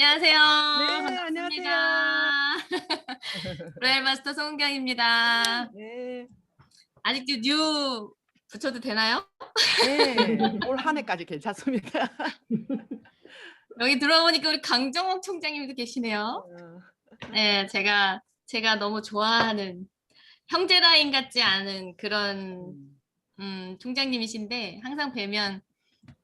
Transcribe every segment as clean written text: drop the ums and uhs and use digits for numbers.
안녕하세요. 네, 안녕하세요. 반갑습니다. 로얄 마스터 송은경입니다. 네. 아직도 뉴 붙여도 되나요? 네. 올 한 해까지 괜찮습니다. 여기 들어보니까 우리 강정옥 총장님도 계시네요. 어. 네, 제가 너무 좋아하는 형제 라인 같지 않은 그런 음. 총장님이신데 항상 뵈면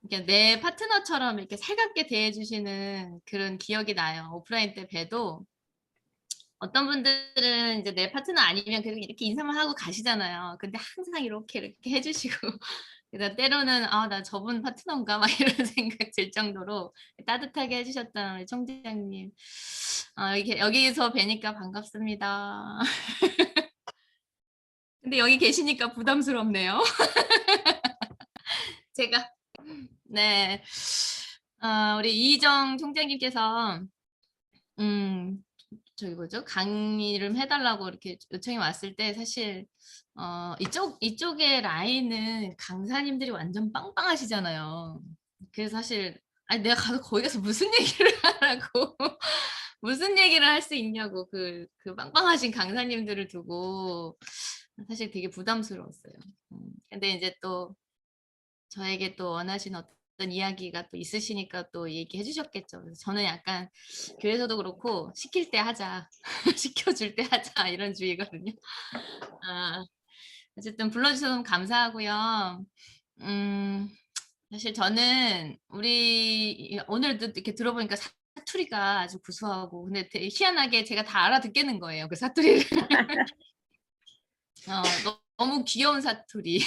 이렇게 내 파트너처럼 이렇게 살갑게 대해 주시는 그런 기억이 나요. 오프라인 때 봬도 어떤 분들은 이제 내 파트너 아니면 그래도 이렇게 인사만 하고 가시잖아요. 근데 항상 이렇게 해 주시고 그래서 때로는 '아 나 저분 파트너인가?' 막 이런 생각 들 정도로 따뜻하게 해 주셨던 우리 총장님. 이렇게 여기서 뵈니까 반갑습니다. 근데 여기 계시니까 부담스럽네요. 제가 네. 우리 이희정 총장님께서 음 저기 뭐죠? 강의를 해 달라고 이렇게 요청이 왔을 때 사실 이쪽의 라인은 강사님들이 완전 빵빵하시잖아요. 그래서 사실 아니 내가 가서 거기 가서 무슨 얘기를 하라고 무슨 얘기를 할 수 있냐고 그 빵빵하신 강사님들을 두고 사실 되게 부담스러웠어요. 근데 인제 또 저에게 또 원하시는 어떤 이야기가 또 있으시니까 또 얘기해 주셨겠죠. 그래서 저는 약간 교회에서도 그렇고 "시킬 때 하자. 시켜줄 때 하자." 이런 주의거든요. 아 어쨌든 불러 주셔서 너무 감사하고요. 음 사실 저는 우리 오늘도 이렇게 들어보니까 사투리가 아주 구수하고 근데 되게 희한하게 제가 다 알아듣겠는 거예요, 그 사투리를. 너무 귀여운 사투리.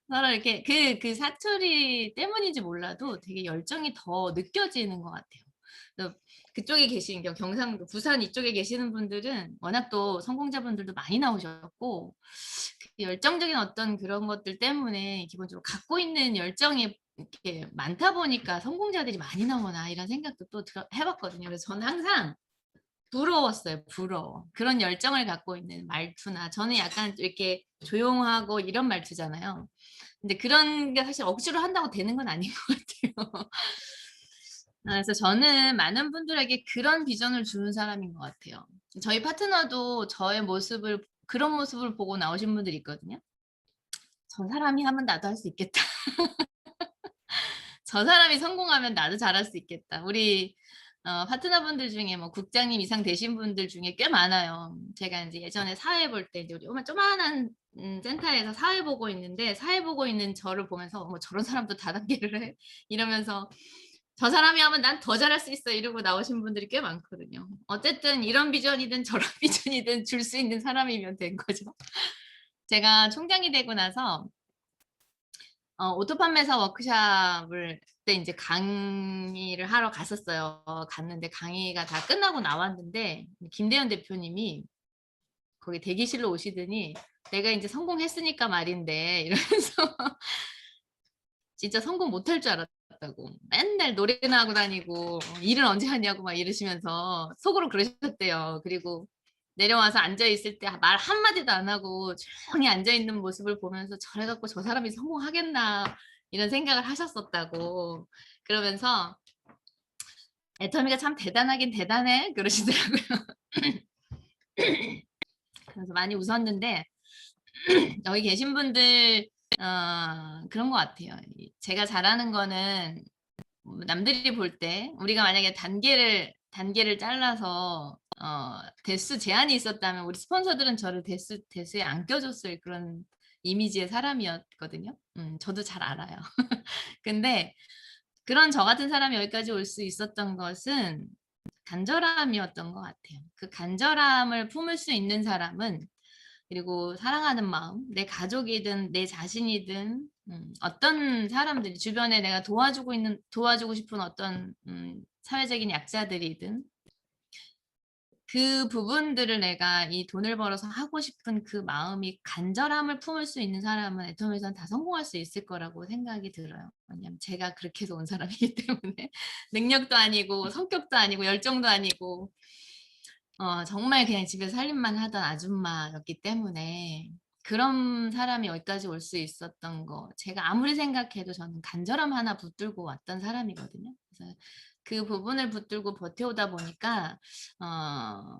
서로 이렇게 그 사투리 때문인지 몰라도 되게 열정이 더 느껴지는 것 같아요. 그래서 그쪽에 계신 경상도, 부산 이쪽에 계시는 분들은 워낙 또 성공자분들도 많이 나오셨고 그 열정적인 어떤 그런 것들 때문에 기본적으로 갖고 있는 열정이 이렇게 많다 보니까 '성공자들이 많이 나오나.' 이런 생각도 또 해 봤거든요. 그래서 저는 항상 부러웠어요, 부러워. 그런 열정을 갖고 있는 말투나 저는 약간 이렇게 조용하고 이런 말투잖아요. 근데 그런 게 사실 억지로 한다고 되는 건 아닌 것 같아요. 그래서 저는 많은 분들에게 그런 비전을 주는 사람인 것 같아요. 저희 파트너도 저의 모습을 그런 모습을 보고 나오신 분들이 있거든요. '저 사람이 하면 나도 할 수 있겠다. 저 사람이 성공하면 나도 잘할 수 있겠다.' 우리 파트너분들 중에 뭐 국장님 이상 되신 분들 중에 꽤 많아요. 제가 인제 예전에 사회 볼 때 이제 우리 조그만한 센터에서 사회 보고 있는데 사회 보고 있는 저를 보면서 '어머 저런 사람도 다단계를 해?' 이러면서 '저 사람이 하면 난 더 잘할 수 있어.' 이러고 나오신 분들이 꽤 많거든요. 어쨌든 이런 비전이든 저런 비전이든 줄 수 있는 사람이면 된 거죠. 제가 총장이 되고 나서 오토 판매사 워크숍을 그때 인제 강의를 하러 갔었어요. 갔는데 강의가 다 끝나고 나왔는데 김대현 대표님이 거기 대기실로 오시더니 "내가 인제 성공했으니까 말인데" 이러면서 진짜 성공 못할 줄 알았다고. 맨날 노래나 하고 다니고 "일은 언제 하냐."고 막 이러시면서 속으로 그러셨대요. 그리고 내려와서 앉아 있을 때 말 한마디도 안 하고 조용히 앉아 있는 모습을 보면서 '저래 갖고 저 사람이 성공하겠나.' 이런 생각을 하셨었다고. 그러면서 "애터미가 참 대단하긴 대단해." 그러시더라고요. 그래서 많이 웃었는데 여기 계신 분들 그런 것 같아요. 제가 잘하는 거는 남들이 볼 때 우리가 만약에 단계를 잘라서 대수 제한이 있었다면 우리 스폰서들은 저를 대수에 안 껴줬을 그런 이미지의 사람이었거든요. 저도 잘 알아요. 근데 그런 저 같은 사람이 여기까지 올 수 있었던 것은 간절함이었던 것 같아요. 그 간절함을 품을 수 있는 사람은 그리고 사랑하는 마음, 내 가족이든 내 자신이든 어떤 사람들이 주변에 내가 도와주고 싶은 어떤 사회적인 약자들이든 그 부분들을 내가 이 돈을 벌어서 하고 싶은 그 마음이 간절함을 품을 수 있는 사람은 애터미에서는 다 성공할 수 있을 거라고 생각이 들어요. 왜냐하면 제가 그렇게 해서 온 사람이기 때문에 능력도 아니고 성격도 아니고 열정도 아니고 정말 그냥 집에서 살림만 하던 아줌마였기 때문에 그런 사람이 여기까지 올 수 있었던 거 제가 아무리 생각해도 저는 간절함 하나 붙들고 왔던 사람이거든요. 그래서 그 부분을 붙들고 버텨오다 보니까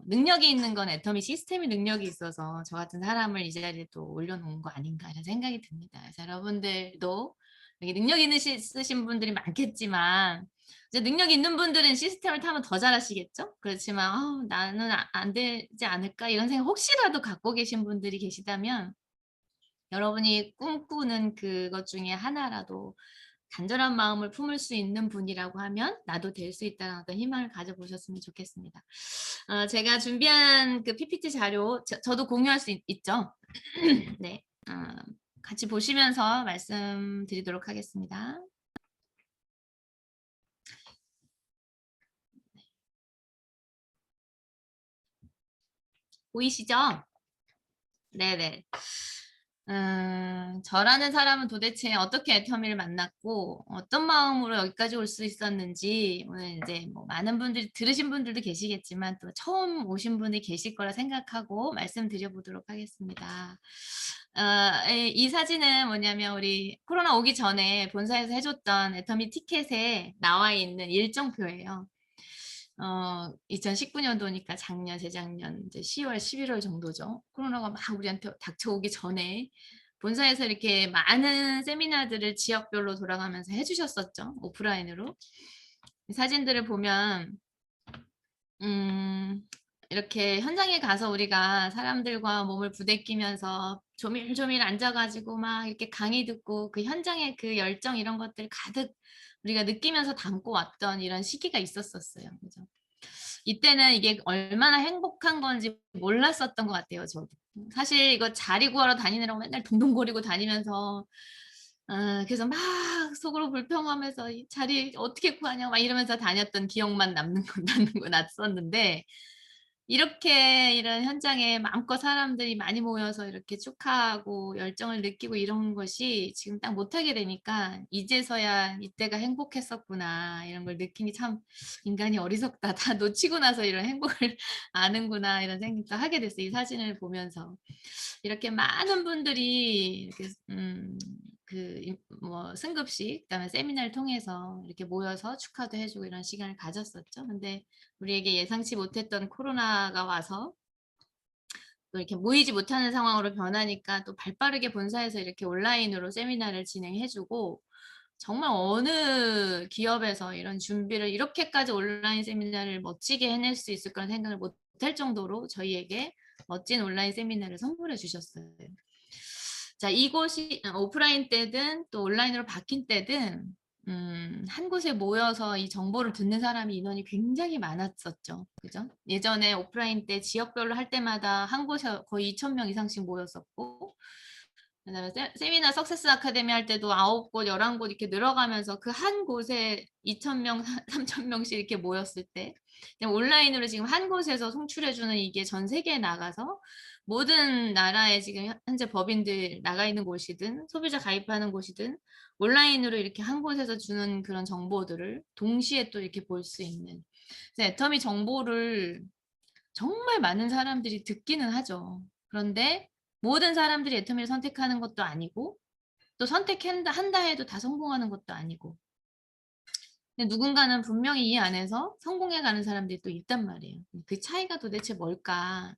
능력이 있는 건 애터미 시스템이 능력이 있어서 저 같은 사람을 이 자리에 또 올려놓은 거 아닌가 이런 생각이 듭니다. 그래서 여러분들도 여기 능력 있으신 분들이 많겠지만 이제 능력 있는 분들은 시스템을 타면 더 잘하시겠죠? 그렇지만 나는 안 되지 않을까 이런 생각 혹시라도 갖고 계신 분들이 계시다면 여러분이 꿈꾸는 그것 중에 하나라도 간절한 마음을 품을 수 있는 분이라고 하면 나도 될 수 있다는 어떤 희망을 가져보셨으면 좋겠습니다. 제가 준비한 그 PPT 자료 저도 공유할 수 있죠? 네, 같이 보시면서 말씀드리도록 하겠습니다. 보이시죠? 네네. 저라는 사람은 도대체 어떻게 애터미를 만났고 어떤 마음으로 여기까지 올 수 있었는지 오늘 이제 뭐 많은 분들이 들으신 분들도 계시겠지만 또 처음 오신 분이 계실 거라 생각하고 말씀드려 보도록 하겠습니다. 이 사진은 뭐냐면 우리 코로나 오기 전에 본사에서 해줬던 애터미 티켓에 나와 있는 일정표예요. 2019년도니까 작년, 재작년 이제 10월, 11월 정도죠. 코로나가 막 우리한테 닥쳐오기 전에 본사에서 이렇게 많은 세미나들을 지역별로 돌아가면서 해주셨었죠. 오프라인으로. 이 사진들을 보면 이렇게 현장에 가서 우리가 사람들과 몸을 부대끼면서 조밀조밀 앉아가지고 막 이렇게 강의 듣고 그 현장의 그 열정 이런 것들 가득 우리가 느끼면서 담고 왔던 이런 시기가 있었어요. 그죠? 이때는 이게 얼마나 행복한 건지 몰랐었던 것 같아요, 저도. 사실 이거 자리 구하러 다니느라고 맨날 동동거리고 다니면서 그래서 막 속으로 불평하면서 이 자리 어떻게 구하냐 막 이러면서 다녔던 기억만 남는 건 남는 거 났었는데 이렇게 이런 현장에 마음껏 사람들이 많이 모여서 이렇게 축하하고 열정을 느끼고 이런 것이 지금 딱 못하게 되니까 이제서야 이때가 행복했었구나 이런 걸 느끼니 참 인간이 어리석다. 다 놓치고 나서 이런 행복을 아는구나 이런 생각도 하게 됐어요. 이 사진을 보면서. 이렇게 많은 분들이 이렇게 뭐 승급식 그다음에 세미나를 통해서 이렇게 모여서 축하도 해주고 이런 시간을 가졌었죠. 근데 우리에게 예상치 못했던 코로나가 와서 또 이렇게 모이지 못하는 상황으로 변하니까 또 발빠르게 본사에서 이렇게 온라인으로 세미나를 진행해주고 정말 어느 기업에서 이런 준비를 이렇게까지 온라인 세미나를 멋지게 해낼 수 있을 거라는 생각을 못할 정도로 저희에게 멋진 온라인 세미나를 선물해 주셨어요. 자, 이곳이 오프라인 때든 또 온라인으로 바뀐 때든 한 곳에 모여서 이 정보를 듣는 사람이 인원이 굉장히 많았었죠. 그죠? 예전에 오프라인 때 지역별로 할 때마다 한 곳에 거의 2,000명 이상씩 모였었고 그다음에 세미나 석세스 아카데미 할 때도 9곳, 11곳 이렇게 늘어가면서 그 한 곳에 2,000명, 3,000명씩 이렇게 모였을 때 온라인으로 지금 한 곳에서 송출해주는 이게 전 세계에 나가서 모든 나라에 지금 현재 법인들 나가 있는 곳이든 소비자 가입하는 곳이든 온라인으로 이렇게 한 곳에서 주는 그런 정보들을 동시에 또 이렇게 볼 수 있는 애터미 정보를 정말 많은 사람들이 듣기는 하죠. 그런데 모든 사람들이 애터미를 선택하는 것도 아니고 또 선택한다 해도 다 성공하는 것도 아니고 근데 누군가는 분명히 이 안에서 성공해 가는 사람들이 또 있단 말이에요. 그 차이가 도대체 뭘까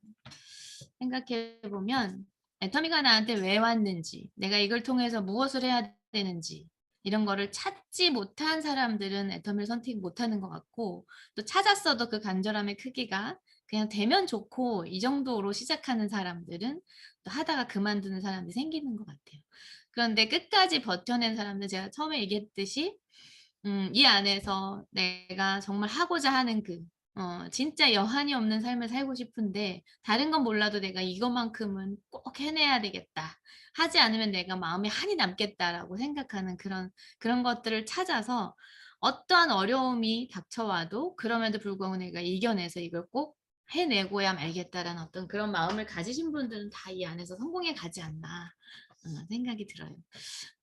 생각해 보면 애터미가 나한테 왜 왔는지 내가 이걸 통해서 무엇을 해야 되는지 이런 거를 찾지 못한 사람들은 애터미를 선택 못하는 것 같고 또 찾았어도 그 간절함의 크기가 그냥 되면 좋고 이 정도로 시작하는 사람들은 또 하다가 그만두는 사람들이 생기는 것 같아요. 그런데 끝까지 버텨낸 사람들 제가 처음에 얘기했듯이 이 안에서 내가 정말 하고자 하는 진짜 여한이 없는 삶을 살고 싶은데 다른 건 몰라도 내가 이것만큼은 꼭 해내야 되겠다. 하지 않으면 내가 마음에 한이 남겠다라고 생각하는 그런 것들을 찾아서 어떠한 어려움이 닥쳐와도 그럼에도 불구하고 내가 이겨내서 이걸 꼭 해내고야 말겠다라는 어떤 그런 마음을 가지신 분들은 다 이 안에서 성공해 가지 않나 생각이 들어요.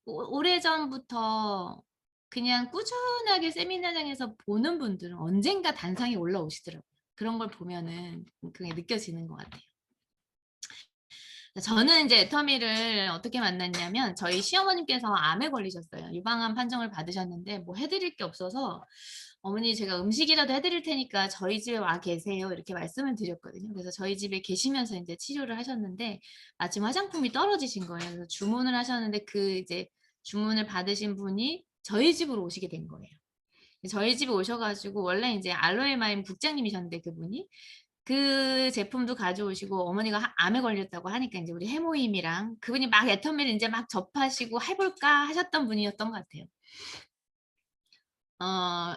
오래전부터 그냥 꾸준하게 세미나장에서 보는 분들은 언젠가 단상에 올라오시더라고요. 그런 걸 보면은 그게 느껴지는 것 같아요. 저는 이제 애터미를 어떻게 만났냐면 저희 시어머님께서 암에 걸리셨어요. 유방암 판정을 받으셨는데 뭐 해드릴 게 없어서 어머니 제가 음식이라도 해 드릴 테니까 저희 집에 와 계세요. 이렇게 말씀을 드렸거든요. 그래서 저희 집에 계시면서 인제 치료를 하셨는데 마침 화장품이 떨어지신 거예요. 그래서 주문을 하셨는데 그 이제 주문을 받으신 분이 저희 집으로 오시게 된 거예요. 저희 집에 오셔 가지고 원래 인제 알로에마임 국장님이셨는데 그분이 그 제품도 가져오시고 어머니가 암에 걸렸다고 하니까 인제 우리 해모임이랑 그분이 막 애터미를 인제 막 접하시고 '해 볼까?' 하셨던 분이었던 것 같아요.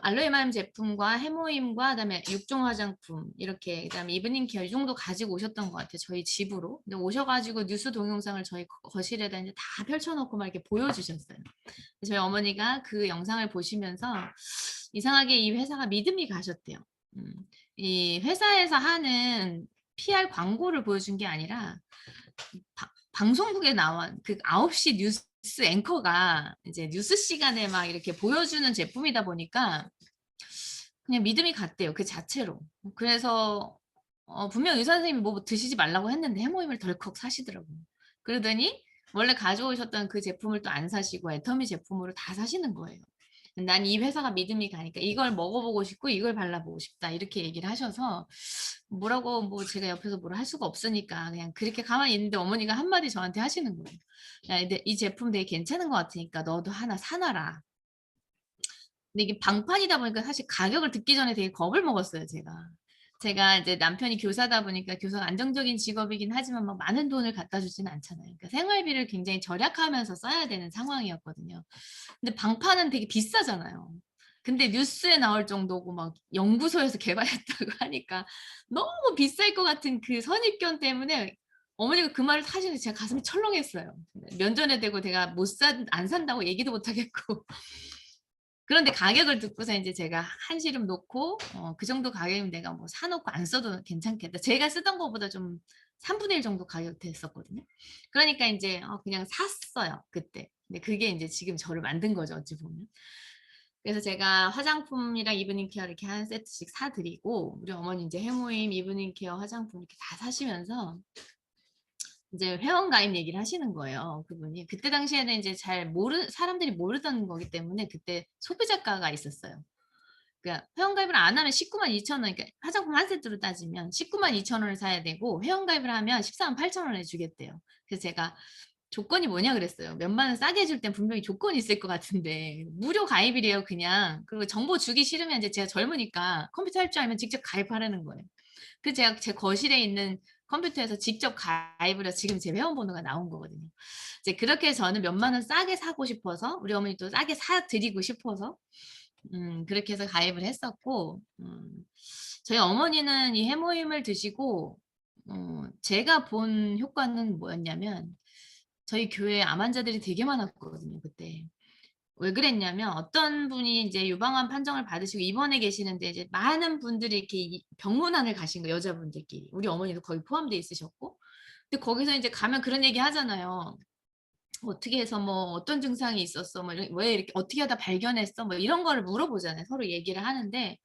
알로에마임 제품과 해모임과 그다음에 6종 화장품 이렇게 그다음에 이브닝 케어 이 정도 가지고 오셨던 것 같아요, 저희 집으로. 근데 오셔 가지고 뉴스 동영상을 저희 거실에다 인제 다 펼쳐 놓고 막 이렇게 보여주셨어요. 저희 어머니가 그 영상을 보시면서 이상하게 이 회사가 믿음이 가셨대요. 음. 이 회사에서 하는 PR 광고를 보여준 게 아니라 방송국에 나온 그 9시 뉴스 앵커가 이제 뉴스 시간에 막 이렇게 보여주는 제품이다 보니까 그냥 믿음이 갔대요, 그 자체로. 그래서 분명 의사 선생님이 뭐 드시지 말라고 했는데 해모임을 덜컥 사시더라고요. 그러더니 원래 가져오셨던 그 제품을 또 안 사시고 애터미 제품으로 다 사시는 거예요. "난 이 회사가 믿음이 가니까 이걸 먹어 보고 싶고 이걸 발라 보고 싶다." 이렇게 얘기를 하셔서 뭐라고 뭐 제가 옆에서 뭐라 할 수가 없으니까 그냥 그렇게 가만히 있는데 어머니가 한마디 저한테 하시는 거예요. "야 근데 이 제품 되게 괜찮은 것 같으니까 너도 하나 사 놔라." 근데 이게 방판이다 보니까 사실 가격을 듣기 전에 되게 겁을 먹었어요 제가. 제가 이제 남편이 교사다 보니까 교사가 안정적인 직업이긴 하지만 막 많은 돈을 갖다 주지는 않잖아요. 그러니까 생활비를 굉장히 절약하면서 써야 되는 상황이었거든요. 근데 방판은 되게 비싸잖아요. 근데 뉴스에 나올 정도고 막 연구소에서 개발했다고 하니까 너무 비쌀 것 같은 그 선입견 때문에 어머니가 그 말을 하시는데 제가 가슴이 철렁했어요. 면전에 대고 내가 못 산 안 산다고 얘기도 못 하겠고. 그런데 가격을 듣고서 인제 제가 한시름 놓고 그 정도 가격이면 내가 뭐 사 놓고 안 써도 괜찮겠다. 제가 쓰던 거보다 좀 1/3 정도 가격 됐었거든요. 그러니까 인제 그냥 샀어요 그때. 근데 그게 인제 지금 저를 만든 거죠 어찌 보면. 그래서 제가 화장품이랑 이브닝 케어 이렇게 한 세트씩 사 드리고 우리 어머니 인제 해모임, 이브닝 케어 화장품 이렇게 다 사시면서 이제 회원가입 얘기를 하시는 거예요, 그분이. 그때 당시에는 인제 잘 사람들이 모르던 거기 때문에 그때 소비자가가 있었어요. 그러니까 회원가입을 안 하면 192,000원, 그러니까 화장품 한 세트로 따지면 192,000원을 사야 되고 회원가입을 하면 148,000원에 주겠대요. 그래서 제가 "조건이 뭐냐?" 그랬어요. "몇만 원 싸게 해줄 땐 분명히 조건이 있을 것 같은데 무료 가입이래요 그냥. 그리고 정보 주기 싫으면" 이제 제가 젊으니까 컴퓨터 할 줄 알면 직접 가입하라는 거예요. 그래서 제가 제 거실에 있는 컴퓨터에서 직접 가입을 해서 지금 제 회원번호가 나온 거거든요. 이제 그렇게 저는 몇만 원 싸게 사고 싶어서 우리 어머니도 싸게 사 드리고 싶어서 그렇게 해서 가입을 했었고 저희 어머니는 이 해모임을 드시고 제가 본 효과는 뭐였냐면 저희 교회에 암 환자들이 되게 많았거든요 그때. 왜 그랬냐면 어떤 분이 인제 유방암 판정을 받으시고 입원해 계시는데 이제 많은 분들이 이렇게 병문안을 가신 거예요 여자분들끼리. 우리 어머니도 거기 포함돼 있으셨고. 근데 거기서 인제 가면 그런 얘기 하잖아요. "어떻게 해서 뭐 어떤 증상이 있었어?" 뭐 "왜 이렇게 어떻게 하다 발견했어?" 뭐 이런 거를 물어보잖아요. 서로 얘기를 하는데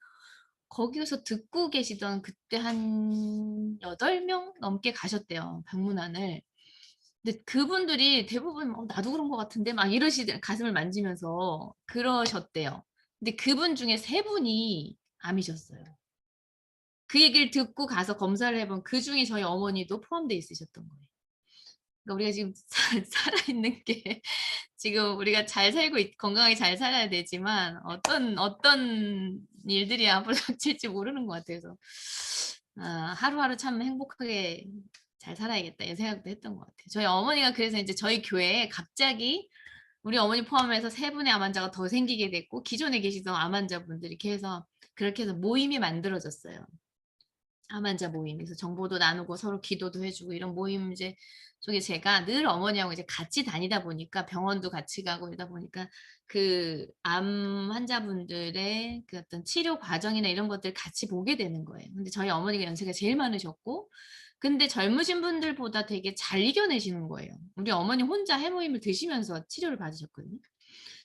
거기서 듣고 계시던 그때 한 8명 넘게 가셨대요 병문안을. 근데 그분들이 대부분 나도 그런 것 같은데." 막 가슴을 만지면서 그러셨대요. 근데 그분 중에 3 분이 암이셨어요. 그 얘기를 듣고 가서 검사를 해본 그중에 저희 어머니도 포함되어 있으셨던 거예요. 그러니까 우리가 지금 살아있는 게 지금 우리가 잘 살고 건강하게 잘 살아야 되지만 어떤 일들이 앞으로 닥칠지 모르는 것 같아요. 그래서 하루하루 참 행복하게 잘 살아야겠다 이런 생각도 했던 것 같아요. 저희 어머니가 그래서 인제 저희 교회에 갑자기 우리 어머니 포함해서 3 분의 암 환자가 더 생기게 됐고 기존에 계시던 암 환자분들이 이렇게 해서 그렇게 해서 모임이 만들어졌어요. 암 환자 모임. 그래서 정보도 나누고 서로 기도도 해 주고 이런 모임 이제 속에 제가 늘 어머니하고 이제 같이 다니다 보니까 병원도 같이 가고 이러다 보니까 그 암 환자분들의 그 어떤 치료 과정이나 이런 것들을 같이 보게 되는 거예요. 근데 저희 어머니가 연세가 제일 많으셨고 근데 젊으신 분들보다 되게 잘 이겨내시는 거예요. 우리 어머니 혼자 해모임을 드시면서 치료를 받으셨거든요.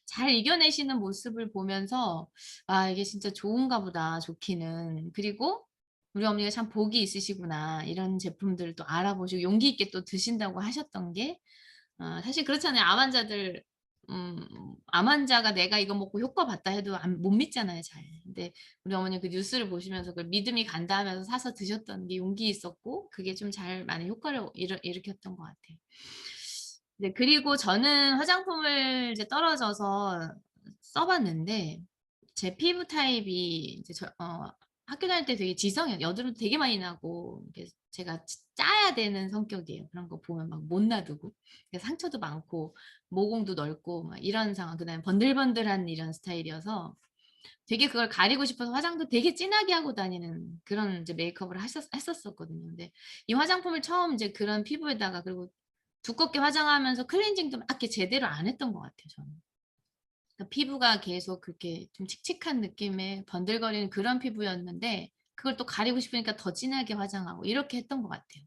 잘 이겨내시는 모습을 보면서 '아 이게 진짜 좋은가 보다 좋기는.' 그리고 '우리 어머니가 참 복이 있으시구나.' 이런 제품들을 또 알아보시고 용기 있게 또 드신다고 하셨던 게 사실 그렇잖아요. 암 환자들 암 환자가 내가 이거 먹고 효과 봤다 해도 못 믿잖아요 잘. 근데 우리 어머니 그 뉴스를 보시면서 그 믿음이 간다 하면서 사서 드셨던 게 용기 있었고 그게 좀 잘 많은 효과를 일으켰던 것 같아요. 네 그리고 저는 화장품을 이제 떨어져서 써 봤는데 제 피부 타입이 이제 학교 다닐 때 되게 지성이에요. 여드름도 되게 많이 나고 이게 제가 짜야 되는 성격이에요. 그런 거 보면 막 못 놔두고. 상처도 많고 모공도 넓고 막 이런 상황. 그다음에 번들번들한 이런 스타일이어서 되게 그걸 가리고 싶어서 화장도 되게 진하게 하고 다니는 그런 이제 메이크업을 했었거든요. 근데 이 화장품을 처음 이제 그런 피부에다가 그리고 두껍게 화장하면서 클렌징도 막 이렇게 제대로 안 했던 것 같아요 저는. 그러니까 피부가 계속 그렇게 좀 칙칙한 느낌의 번들거리는 그런 피부였는데 그걸 또 가리고 싶으니까 더 진하게 화장하고 이렇게 했던 것 같아요.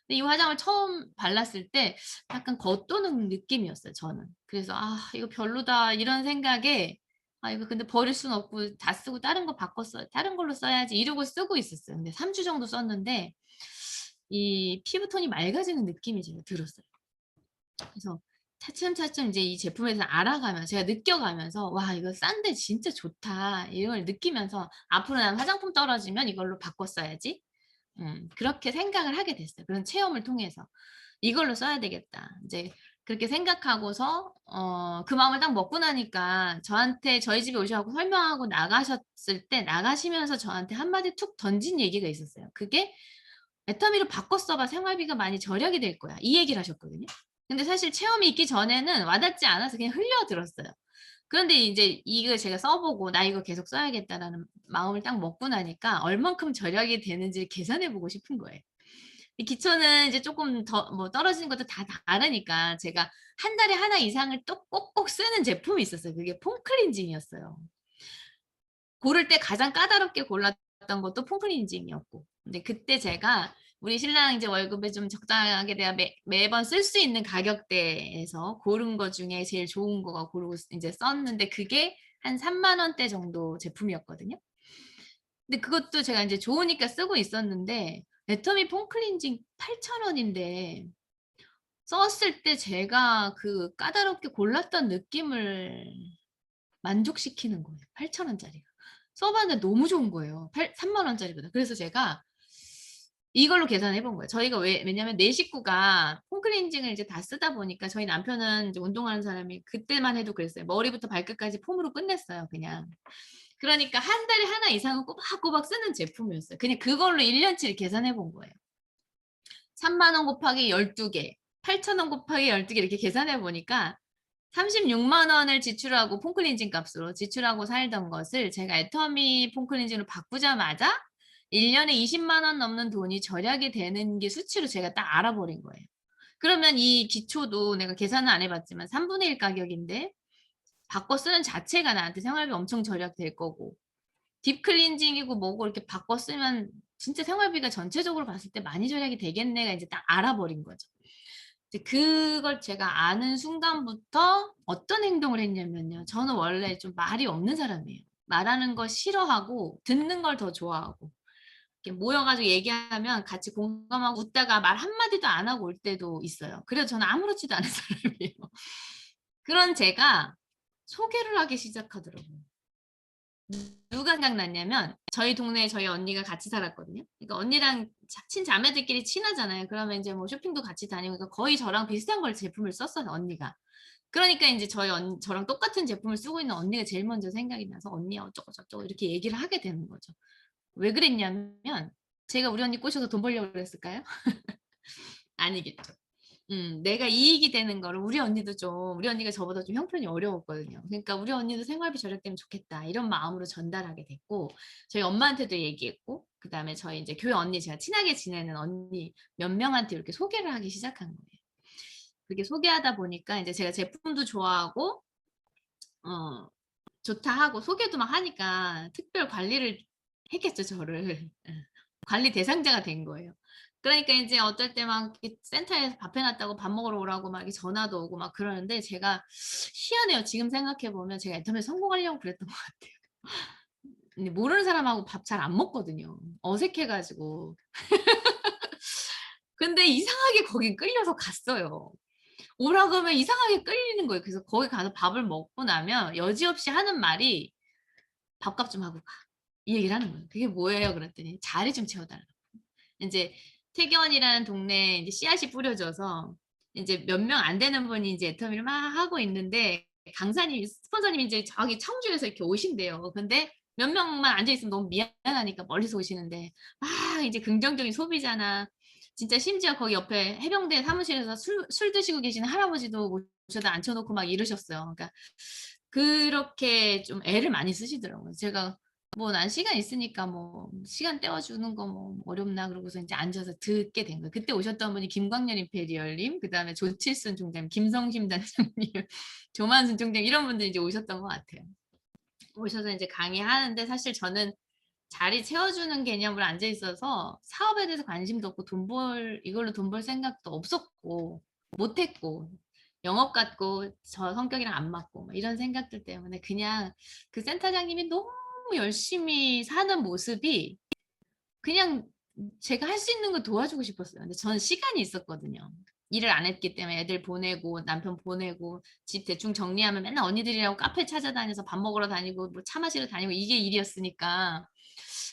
근데 이 화장을 처음 발랐을 때 약간 겉도는 느낌이었어요 저는. 그래서 '아 이거 별로다.' 이런 생각에 '아 이거 근데 버릴 수는 없고 다 쓰고 다른 거 바꿔 다른 걸로 써야지.' 이러고 쓰고 있었어요. 근데 3주 정도 썼는데 이 피부톤이 맑아지는 느낌이 제가 들었어요. 그래서 차츰차츰 이제 이 제품에 대해서 알아가면서 제가 느껴가면서 '와 이거 싼데 진짜 좋다.' 이걸 느끼면서 '앞으로 난 화장품 떨어지면 이걸로 바꿔 써야지.' 그렇게 생각을 하게 됐어요. 그런 체험을 통해서. '이걸로 써야 되겠다.' 인제 그렇게 생각하고서 그 마음을 딱 먹고 나니까 저한테 저희 집에 오셔 갖고 설명하고 나가셨을 때 나가시면서 저한테 한마디 툭 던진 얘기가 있었어요. 그게 "애터미로 바꿔 써 봐. 생활비가 많이 절약이 될 거야." 이 얘기를 하셨거든요. 근데 사실 체험이 있기 전에는 와닿지 않아서 그냥 흘려들었어요. 그런데 이제 이걸 제가 써 보고 '나 이거 계속 써야겠다.'라는 마음을 딱 먹고 나니까 얼만큼 절약이 되는지를 계산해 보고 싶은 거예요. 이 기초는 이제 쪼끔 더 뭐 떨어지는 것도 다 다르니까 제가 한 달에 하나 이상을 또 꼭꼭 쓰는 제품이 있었어요. 그게 폼 클렌징이었어요. 고를 때 가장 까다롭게 골랐던 것도 폼 클렌징이었고. 근데 그때 제가 우리 신랑 이제 월급에 좀 적당하게 내가 매번 쓸 수 있는 가격대에서 고른 것 중에 제일 좋은 거 고르고 인제 썼는데 그게 한 3만 원대 정도 제품이었거든요. 근데 그것도 제가 인제 좋으니까 쓰고 있었는데 애터미 폼 클렌징 8,000 원인데 썼을 때 제가 그 까다롭게 골랐던 느낌을 만족시키는 거예요 8,000 원짜리가. 써 봤는데 너무 좋은 거예요. 3만 원짜리보다. 그래서 제가 이걸로 계산해 본 거예요. 저희가 왜냐면 4 식구가 폼 클렌징을 이제 다 쓰다 보니까 저희 남편은 이제 운동하는 사람이 그때만 해도 그랬어요. 머리부터 발끝까지 폼으로 끝냈어요 그냥. 그러니까 한 달에 하나 이상은 꼬박꼬박 쓰는 제품이었어요. 그냥 그걸로 1 년치를 계산해 본 거예요. 3만 원 곱하기 12 개, 8,000원 곱하기 12개 이렇게 계산해 보니까 36만 원을 지출하고 폼 클렌징 값으로 지출하고 살던 것을 제가 애터미 폼 클렌징으로 바꾸자마자 1 년에 20만 원 넘는 돈이 절약이 되는 게 수치로 제가 딱 알아버린 거예요. 그러면 이 기초도 내가 계산은 안 해 봤지만 3분의 1 가격인데 바꿔 쓰는 자체가 나한테 생활비 엄청 절약될 거고 딥 클렌징이고 뭐고 이렇게 바꿔 쓰면 진짜 생활비가 전체적으로 봤을 때 '많이 절약이 되겠네.'가 인제 딱 알아버린 거죠. 이제 그걸 제가 아는 순간부터 어떤 행동을 했냐면요. 저는 원래 좀 말이 없는 사람이에요. 말하는 거 싫어하고 듣는 걸 더 좋아하고 이렇게 모여 가지고 얘기하면 같이 공감하고 웃다가 말 한마디도 안 하고 올 때도 있어요. 그래도 저는 아무렇지도 않은 사람이에요. 그런 제가 소개를 하기 시작하더라고요. 누가 생각났냐면 저희 동네에 저희 언니가 같이 살았거든요. 그러니까 언니랑 친자매들끼리 친하잖아요. 그러면 인제 뭐 쇼핑도 같이 다니고 그러니까 거의 저랑 비슷한 걸 제품을 썼어요 언니가. 그러니까 인제 저랑 똑같은 제품을 쓰고 있는 언니가 제일 먼저 생각이 나서 "언니 어쩌고 저쩌고." 이렇게 얘기를 하게 되는 거죠. 왜 그랬냐면 제가 우리 언니 꼬셔서 돈 벌려고 그랬을까요? 아니겠죠. 내가 이익이 되는 거를 우리 언니가 저보다 좀 형편이 어려웠거든요. 그러니까 '우리 언니도 생활비 절약되면 좋겠다.' 이런 마음으로 전달하게 됐고 저희 엄마한테도 얘기했고 그다음에 저희 인제 교회 언니 제가 친하게 지내는 언니 몇 명한테 이렇게 소개를 하기 시작한 거예요. 그렇게 소개하다 보니까 인제 제가 제품도 좋아하고 어 좋다 하고 소개도 막 하니까 특별 관리를 했겠죠 저를. 예. 관리 대상자가 된 거예요. 그러니까 인제 어떨 때 막 이렇게 센터에서 밥 해 놨다고 밥 먹으러 오라고 막 이렇게 전화도 오고 막 그러는데 제가 희한해요. 지금 생각해 보면 제가 애터미에 성공하려고 그랬던 것 같아요. 근데 모르는 사람하고 밥 잘 안 먹거든요, 어색해 가지고. 근데 이상하게 거긴 끌려서 갔어요. 오라고 하면 이상하게 끌리는 거예요. 그래서 거기 가서 밥을 먹고 나면 여지없이 하는 말이 "밥값 좀 하고 가." 이 얘기를 하는 거예요. "그게 뭐예요?" 그랬더니 "자리 좀 채워 달라." 인제 태교원이라는 동네에 인제 씨앗이 뿌려져서 인제 몇 명 안 되는 분이 인제 애터미를 막 하고 있는데 강사님 스폰서님이 인제 저기 청주에서 이렇게 오신대요. 근데 몇 명만 앉아 있으면 너무 미안하니까 멀리서 오시는데 막 이제 긍정적인 소비자나 진짜 심지어 거기 옆에 해병대 사무실에서 술 드시고 계시는 할아버지도 모셔다 앉혀 놓고 막 이러셨어요. 그러니까 그렇게 좀 애를 많이 쓰시더라고요. 제가 뭐 "난 시간 있으니까 뭐 시간 때워 주는 거 뭐 어렵나." 그러고서 인제 앉아서 듣게 된 거예요. 그때 오셨던 분이 김광렬 임페리얼님, 그다음에 조칠순 총장님, 김성심 단장님, 조만순 총장 이런 분들이 이제 오셨던 것 같아요. 오셔서 인제 강의하는데 사실 저는 자리 채워주는 개념으로 앉아 있어서 사업에 대해서 관심도 없고 이걸로 돈 벌 생각도 없었고 못 했고 영업 같고 저 성격이랑 안 맞고 막 이런 생각들 때문에 그냥 그 센터장님이 너무 열심히 사는 모습이 그냥 제가 할 수 있는 거 도와주고 싶었어요. 근데 저는 시간이 있었거든요. 일을 안 했기 때문에 애들 보내고 남편 보내고 집 대충 정리하면 맨날 언니들이랑 카페 찾아다녀서 밥 먹으러 다니고 뭐 차 마시러 다니고 이게 일이었으니까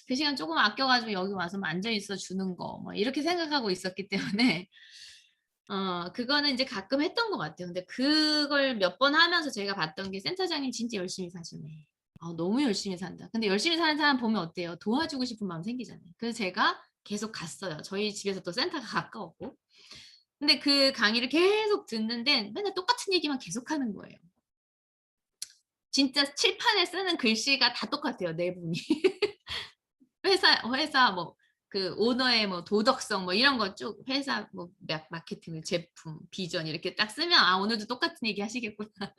그 시간 조금 아껴 가지고 여기 와서 앉아 있어 주는 거 뭐 이렇게 생각하고 있었기 때문에 그거는 인제 가끔 했던 것 같아요. 근데 그걸 몇 번 하면서 제가 봤던 게 '센터장님 진짜 열심히 사시네. 아 너무 열심히 산다.' 근데 열심히 사는 사람 보면 어때요? 도와주고 싶은 마음 생기잖아요. 그래서 제가 계속 갔어요. 저희 집에서 또 센터가 가까웠고. 근데 그 강의를 계속 듣는데 맨날 똑같은 얘기만 계속하는 거예요. 진짜 칠판에 쓰는 글씨가 다 똑같아요, 네 분이. 회사 뭐 그 오너의 뭐 도덕성 뭐 이런 거 쭉 회사 뭐 마케팅, 제품, 비전 이렇게 딱 쓰면 '아 오늘도 똑같은 얘기 하시겠구나.'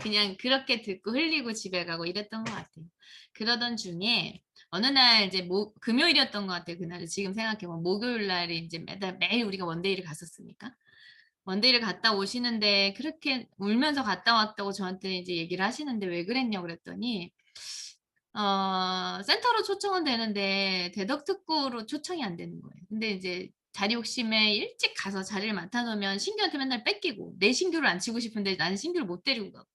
그냥 그렇게 듣고 흘리고 집에 가고 이랬던 것 같아요. 그러던 중에 어느 날 이제 금요일이었던 것 같아요 그날은. 지금 생각해 보면 목요일 날이 인제 매일 우리가 원데이를 갔었으니까. 원데이를 갔다 오시는데 그렇게 울면서 갔다 왔다고 저한테 이제 얘기를 하시는데 "왜 그랬냐."고 그랬더니 센터로 초청은 되는데 대덕특구로 초청이 안 되는 거예요. 근데 인제 자리 욕심에 일찍 가서 자리를 맡아 놓으면 신규한테 맨날 뺏기고 내 신규를 안 치고 싶은데 나는 신규를 못 데리고 가고.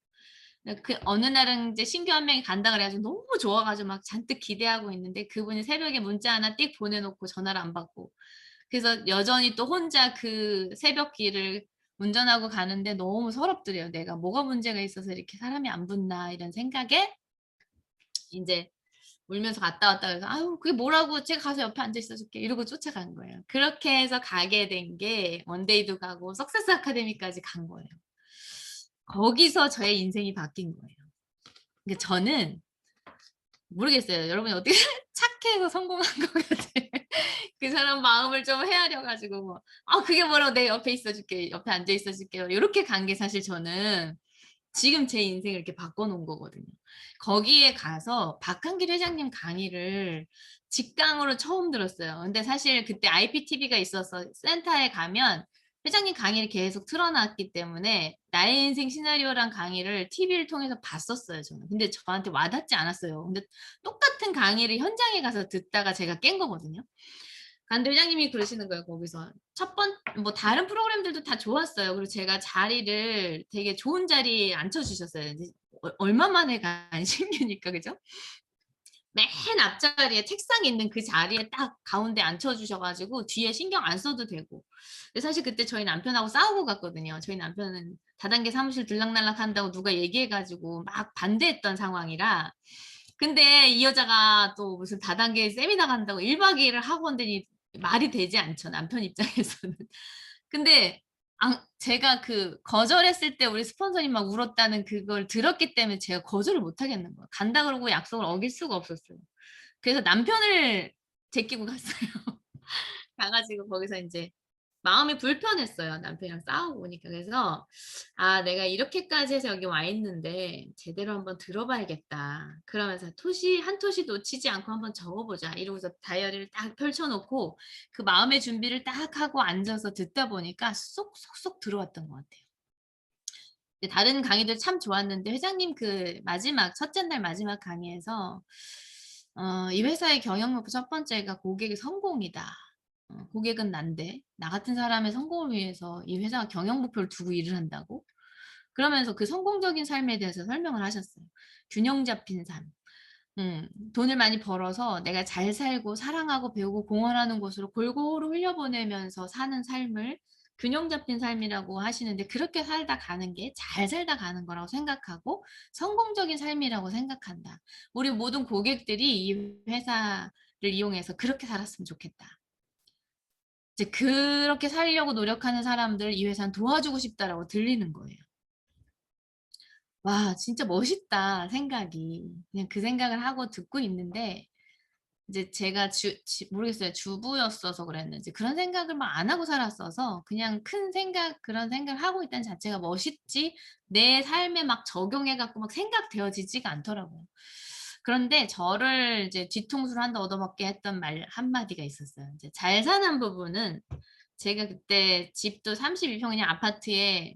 그 어느 날은 이제 신규 한 명이 간다 그래 가지고 너무 좋아 가지고 막 잔뜩 기대하고 있는데 그분이 새벽에 문자 하나 띡 보내 놓고 전화를 안 받고 그래서 여전히 또 혼자 그 새벽길을 운전하고 가는데 너무 서럽더래요. '내가 뭐가 문제가 있어서 이렇게 사람이 안 붙나.' 이런 생각에 인제 울면서 갔다 왔다 그래서 "아유 그게 뭐라고 제가 가서 옆에 앉아 있어 줄게." 이러고 쫓아간 거예요. 그렇게 해서 가게 된 게 원데이도 가고 석세스 아카데미까지 간 거예요. 거기서 저의 인생이 바뀐 거예요. 그러니까 저는 모르겠어요. 여러분이 어떻게 착해서 성공한 것 같아요. 그 사람 마음을 좀 헤아려 가지고 뭐 "아 그게 뭐라고 내 옆에 있어 줄게. 옆에 앉아 있어 줄게요." 요렇게 간 게 사실 저는 지금 제 인생을 이렇게 바꿔 놓은 거거든요. 거기에 가서 박한길 회장님 강의를 직강으로 처음 들었어요. 근데 사실 그때 IPTV가 있어서 센터에 가면 회장님 강의를 계속 틀어 놨기 때문에 나의 인생 시나리오란 강의를 TV를 통해서 봤었어요 저는. 근데 저한테 와 닿지 않았어요. 근데 똑같은 강의를 현장에 가서 듣다가 제가 깬 거거든요. 근데 회장님이 그러시는 거예요 거기서. 뭐 다른 프로그램들도 다 좋았어요. 그리고 제가 자리를 되게 좋은 자리에 앉혀 주셨어요. 이제 얼마 만에 간 신규니까 그죠? 맨 앞자리에 책상이 있는 그 자리에 딱 가운데 앉혀 주셔 가지고 뒤에 신경 안 써도 되고. 근데 사실 그때 저희 남편하고 싸우고 갔거든요. 저희 남편은 다단계 사무실 들락날락 한다고 누가 얘기해 가지고 막 반대했던 상황이라. 근데 이 여자가 또 무슨 다단계 세미나 간다고 1박 2 일을 하고 온다니 말이 되지 않죠, 남편 입장에서는. 근데 제가 그 거절했을 때 우리 스폰서님 막 울었다는 그걸 들었기 때문에 제가 거절을 못 하겠는 거예요. 간다 그러고 약속을 어길 수가 없었어요. 그래서 남편을 제끼고 갔어요. 가 가지고 거기서 인제 마음이 불편했어요, 남편이랑 싸우고 오니까. 그래서 '아 내가 이렇게까지 해서 여기 와 있는데 제대로 한번 들어 봐야겠다.' 그러면서 한 토시 놓치지 않고 한번 적어 보자 이러고서 다이어리를 딱 펼쳐 놓고 그 마음의 준비를 딱 하고 앉아서 듣다 보니까 쏙쏙쏙 들어왔던 것 같아요. 근데 다른 강의도 참 좋았는데 회장님 그 마지막 첫째 날 마지막 강의에서 "이 회사의 경영 목표 첫 번째가 고객의 성공이다." 고객은 난데 나 같은 사람의 성공을 위해서 이 회사가 경영 목표를 두고 일을 한다고? 그러면서 그 성공적인 삶에 대해서 설명을 하셨어요. 균형 잡힌 삶. 돈을 많이 벌어서 내가 잘 살고 사랑하고 배우고 공헌하는 곳으로 골고루 흘려보내면서 사는 삶을 균형 잡힌 삶이라고 하시는데 그렇게 살다 가는 게 잘 살다 가는 거라고 생각하고 성공적인 삶이라고 생각한다. 우리 모든 고객들이 이 회사를 이용해서 그렇게 살았으면 좋겠다. 이제 그렇게 살려고 노력하는 사람들 이 회사는 도와주고 싶다라고 들리는 거예요. 와, 진짜 멋있다 생각이. 그냥 그 생각을 하고 듣고 있는데 이제 제가 모르겠어요. 주부였어서 그랬는지 그런 생각을 막 안 하고 살았어서 그냥 큰 생각 그런 생각을 하고 있다는 자체가 멋있지 내 삶에 막 적용해 갖고 막 생각되어지지가 않더라고요. 그런데 저를 이제 뒤통수를 한 대 얻어먹게 했던 말 한마디가 있었어요. 이제 잘 사는 부분은 제가 그때 집도 32평 그냥 아파트에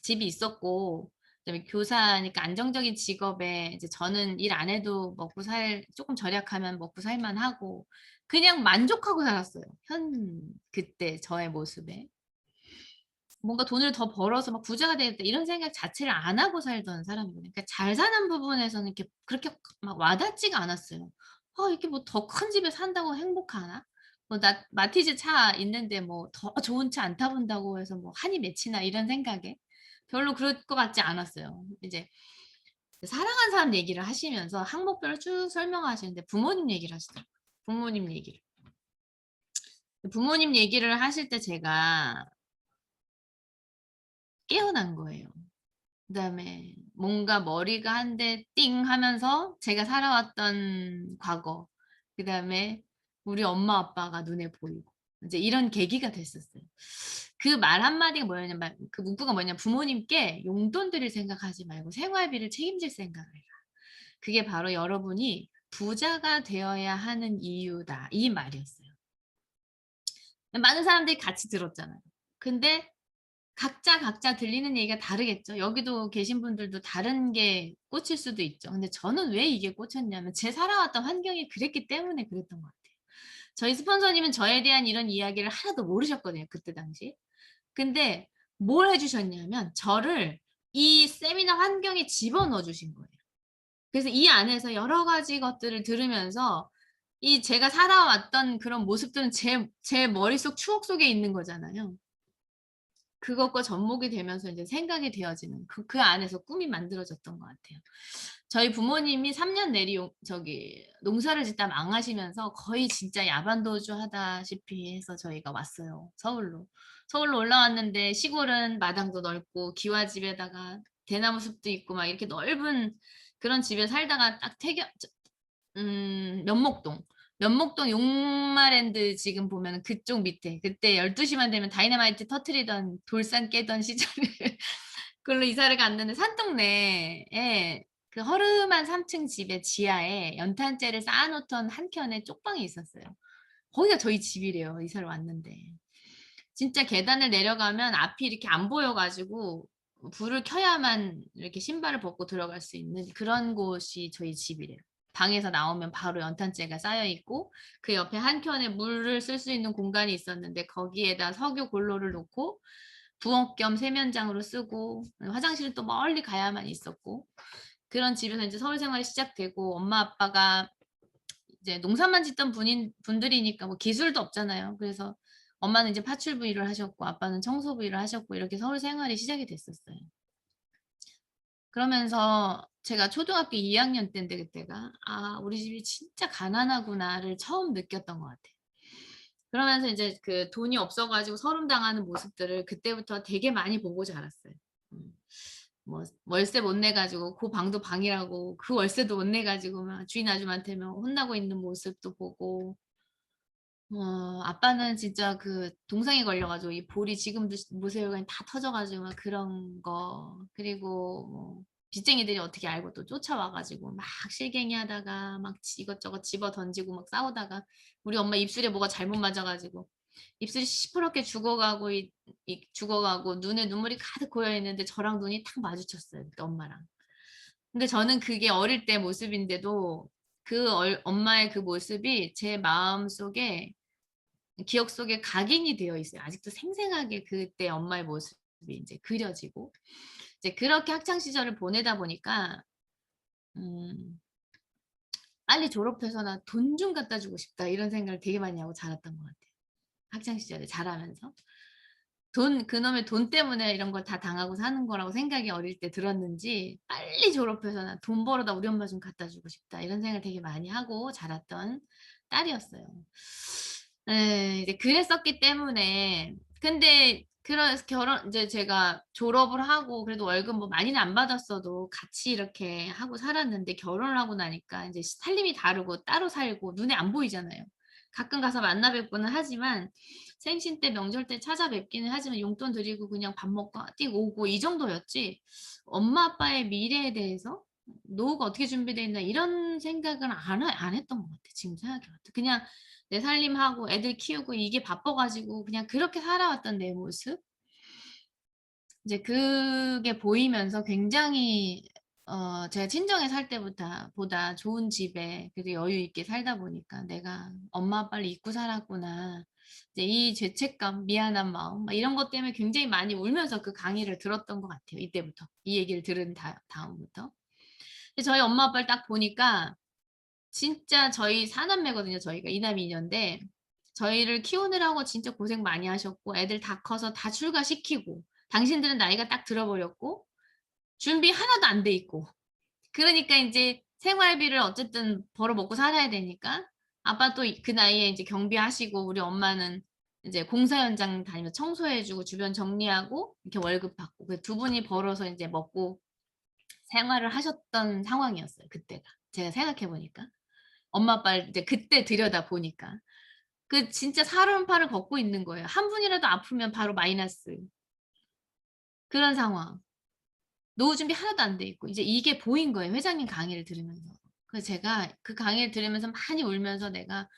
집이 있었고 그다음에 교사니까 안정적인 직업에 이제 저는 일 안 해도 먹고 살 쪼끔 절약하면 먹고 살 만하고 그냥 만족하고 살았어요. 그때 저의 모습에. 뭔가 '돈을 더 벌어서 막 부자가 되겠다.' 이런 생각 자체를 안 하고 살던 사람이거든요. 그러니까 잘 사는 부분에서는 이렇게 그렇게 막 와닿지가 않았어요. '아 이렇게 뭐 더 큰 집에 산다고 행복하나? 뭐 나 마티즈 차 있는데 뭐 더 좋은 차 안 타 본다고 해서 뭐 한이 맺히나?' 이런 생각에 별로 그럴 것 같지 않았어요. 이제 사랑하는 사람 얘기를 하시면서 항목별로 쭉 설명하시는데 부모님 얘기를 하시더라고요. 부모님 얘기를. 부모님 얘기를 하실 때 제가 깨어난 거예요. 그다음에 뭔가 머리가 한 대 띵 하면서 제가 살아왔던 과거, 그다음에 우리 엄마 아빠가 눈에 보이고 인제 이런 계기가 됐었어요. 그 말 한마디가 뭐였냐면 그 문구가 뭐냐면 "부모님께 용돈 드릴 생각하지 말고 생활비를 책임질 생각을 해라." 그게 바로 여러분이 부자가 되어야 하는 이유다. 이 말이었어요. 많은 사람들이 같이 들었잖아요. 근데 각자 들리는 얘기가 다르겠죠. 여기도 계신 분들도 다른 게 꽂힐 수도 있죠. 근데 저는 왜 이게 꽂혔냐면 제 살아왔던 환경이 그랬기 때문에 그랬던 것 같아요. 저희 스폰서님은 저에 대한 이런 이야기를 하나도 모르셨거든요, 그때 당시에. 근데 뭘 해 주셨냐면 저를 이 세미나 환경에 집어넣어 주신 거예요. 그래서 이 안에서 여러 가지 것들을 들으면서 이 제가 살아왔던 그런 모습들은 제 머릿속 추억 속에 있는 거잖아요. 그것과 접목이 되면서 인제 생각이 되어지는 그 안에서 꿈이 만들어졌던 것 같아요. 저희 부모님이 3년 내리 농사를 짓다 망하시면서 거의 진짜 야반도주 하다시피 해서 저희가 왔어요, 서울로. 서울로 올라왔는데 시골은 마당도 넓고 기와집에다가 대나무 숲도 있고 막 이렇게 넓은 그런 집에 살다가 딱 면목동. 면목동 용마랜드 지금 보면은 그쪽 밑에 그때 12 시만 되면 다이너마이트 터뜨리던 돌산 깨던 시절에 그걸로 이사를 갔는데 산동네에 그 허름한 3층 집의 지하에 연탄재를 쌓아 놓던 한 켠에 쪽방이 있었어요. 거기가 저희 집이래요, 이사를 왔는데. 진짜 계단을 내려가면 앞이 이렇게 안 보여 가지고 불을 켜야만 이렇게 신발을 벗고 들어갈 수 있는 그런 곳이 저희 집이래요. 방에서 나오면 바로 연탄재가 쌓여 있고 그 옆에 한켠에 물을 쓸 수 있는 공간이 있었는데 거기에다 석유 골로를 놓고 부엌 겸 세면장으로 쓰고 화장실은 또 멀리 가야만 있었고 그런 집에서 인제 서울 생활이 시작되고 엄마 아빠가 이제 농사만 짓던 분들이니까 뭐 기술도 없잖아요. 그래서 엄마는 이제 파출부 일을 하셨고 아빠는 청소부 일을 하셨고 이렇게 서울 생활이 시작이 됐었어요. 그러면서 제가 초등학교 2 학년 때인데 그때가 '아 우리 집이 진짜 가난하구나.'를 처음 느꼈던 것 같아요. 그러면서 이제 그 돈이 없어 가지고 서름당하는 모습들을 그때부터 되게 많이 보고 자랐어요. 음. 뭐 월세 못 내 가지고 그 방도 방이라고 그 월세도 못 내 가지고 막 주인 아줌마한테 막 혼나고 있는 모습도 보고 아빠는 진짜 그 동상에 걸려 가지고 이 볼이 지금도 모세혈관이 다 터져 가지고 막 그런 거 그리고 뭐 빚쟁이들이 어떻게 알고 또 쫓아와 가지고 막 실갱이하다가 막 이것저것 집어 던지고 막 싸우다가 우리 엄마 입술에 뭐가 잘못 맞아 가지고 입술이 시퍼렇게 죽어가고 죽어가고 눈에 눈물이 가득 고여 있는데 저랑 눈이 딱 마주쳤어요 그때 엄마랑. 근데 저는 그게 어릴 때 모습인데도 그 엄마의 그 모습이 제 마음속에 기억 속에 각인이 되어 있어요. 아직도 생생하게 그때 엄마의 모습이 인제 그려지고 이제 그렇게 학창 시절을 보내다 보니까 음 '빨리 졸업해서 나 돈 좀 갖다 주고 싶다.' 이런 생각을 되게 많이 하고 자랐던 것 같아요. 학창 시절에 자라면서. 돈 그놈의 돈 때문에 이런 걸 다 당하고 사는 거라고 생각이 어릴 때 들었는지 '빨리 졸업해서 나 돈 벌어다 우리 엄마 좀 갖다 주고 싶다.' 이런 생각을 되게 많이 하고 자랐던 딸이었어요. 예. 이제 그랬었기 때문에 근데 그런 결혼 이제 제가 졸업을 하고 그래도 월급 뭐 많이는 안 받았어도 같이 이렇게 하고 살았는데 결혼을 하고 나니까 인제 살림이 다르고 따로 살고 눈에 안 보이잖아요. 가끔 가서 만나 뵙고는 하지만 생신 때 명절 때 찾아뵙기는 하지만 용돈 드리고 그냥 밥 먹고 뛰고 오고 이 정도였지 엄마 아빠의 미래에 대해서 '노후가 어떻게 준비되어 있나.' 이런 생각은 안 했던 것 같아 지금 생각해 봐도. 그냥 내 살림하고 애들 키우고 이게 바빠 가지고 그냥 그렇게 살아왔던 내 모습? 이제 그게 보이면서 굉장히 제가 친정에 살 때부터 보다 좋은 집에 그래도 여유 있게 살다 보니까 '내가 엄마 아빠를 잊고 살았구나.' 이제 이 죄책감, 미안한 마음 막 이런 것 때문에 굉장히 많이 울면서 그 강의를 들었던 것 같아요 이때부터. 이 얘기를 들은 다음부터. 근데 저희 엄마 아빠를 딱 보니까 진짜 저희 4 남매거든요 저희가. 2 남 2 녀인데 저희를 키우느라고 진짜 고생 많이 하셨고 애들 다 커서 다 출가시키고 당신들은 나이가 딱 들어 버렸고 준비 하나도 안 돼 있고 그러니까 인제 생활비를 어쨌든 벌어 먹고 살아야 되니까 아빠 또 그 나이에 인제 경비하시고 우리 엄마는 이제 공사 현장 다니면서 청소해 주고 주변 정리하고 이렇게 월급 받고 그 두 분이 벌어서 인제 먹고 생활을 하셨던 상황이었어요 그때가. 제가 생각해 보니까. 엄마 아빠를 이제 그때 들여다 보니까. 그 진짜 살얼음판을 걷고 있는 거예요. 한 분이라도 아프면 바로 마이너스. 그런 상황. 노후 준비 하나도 안 돼 있고 이제 이게 보인 거예요, 회장님 강의를 들으면서. 그래서 제가 그 강의를 들으면서 많이 울면서 '내가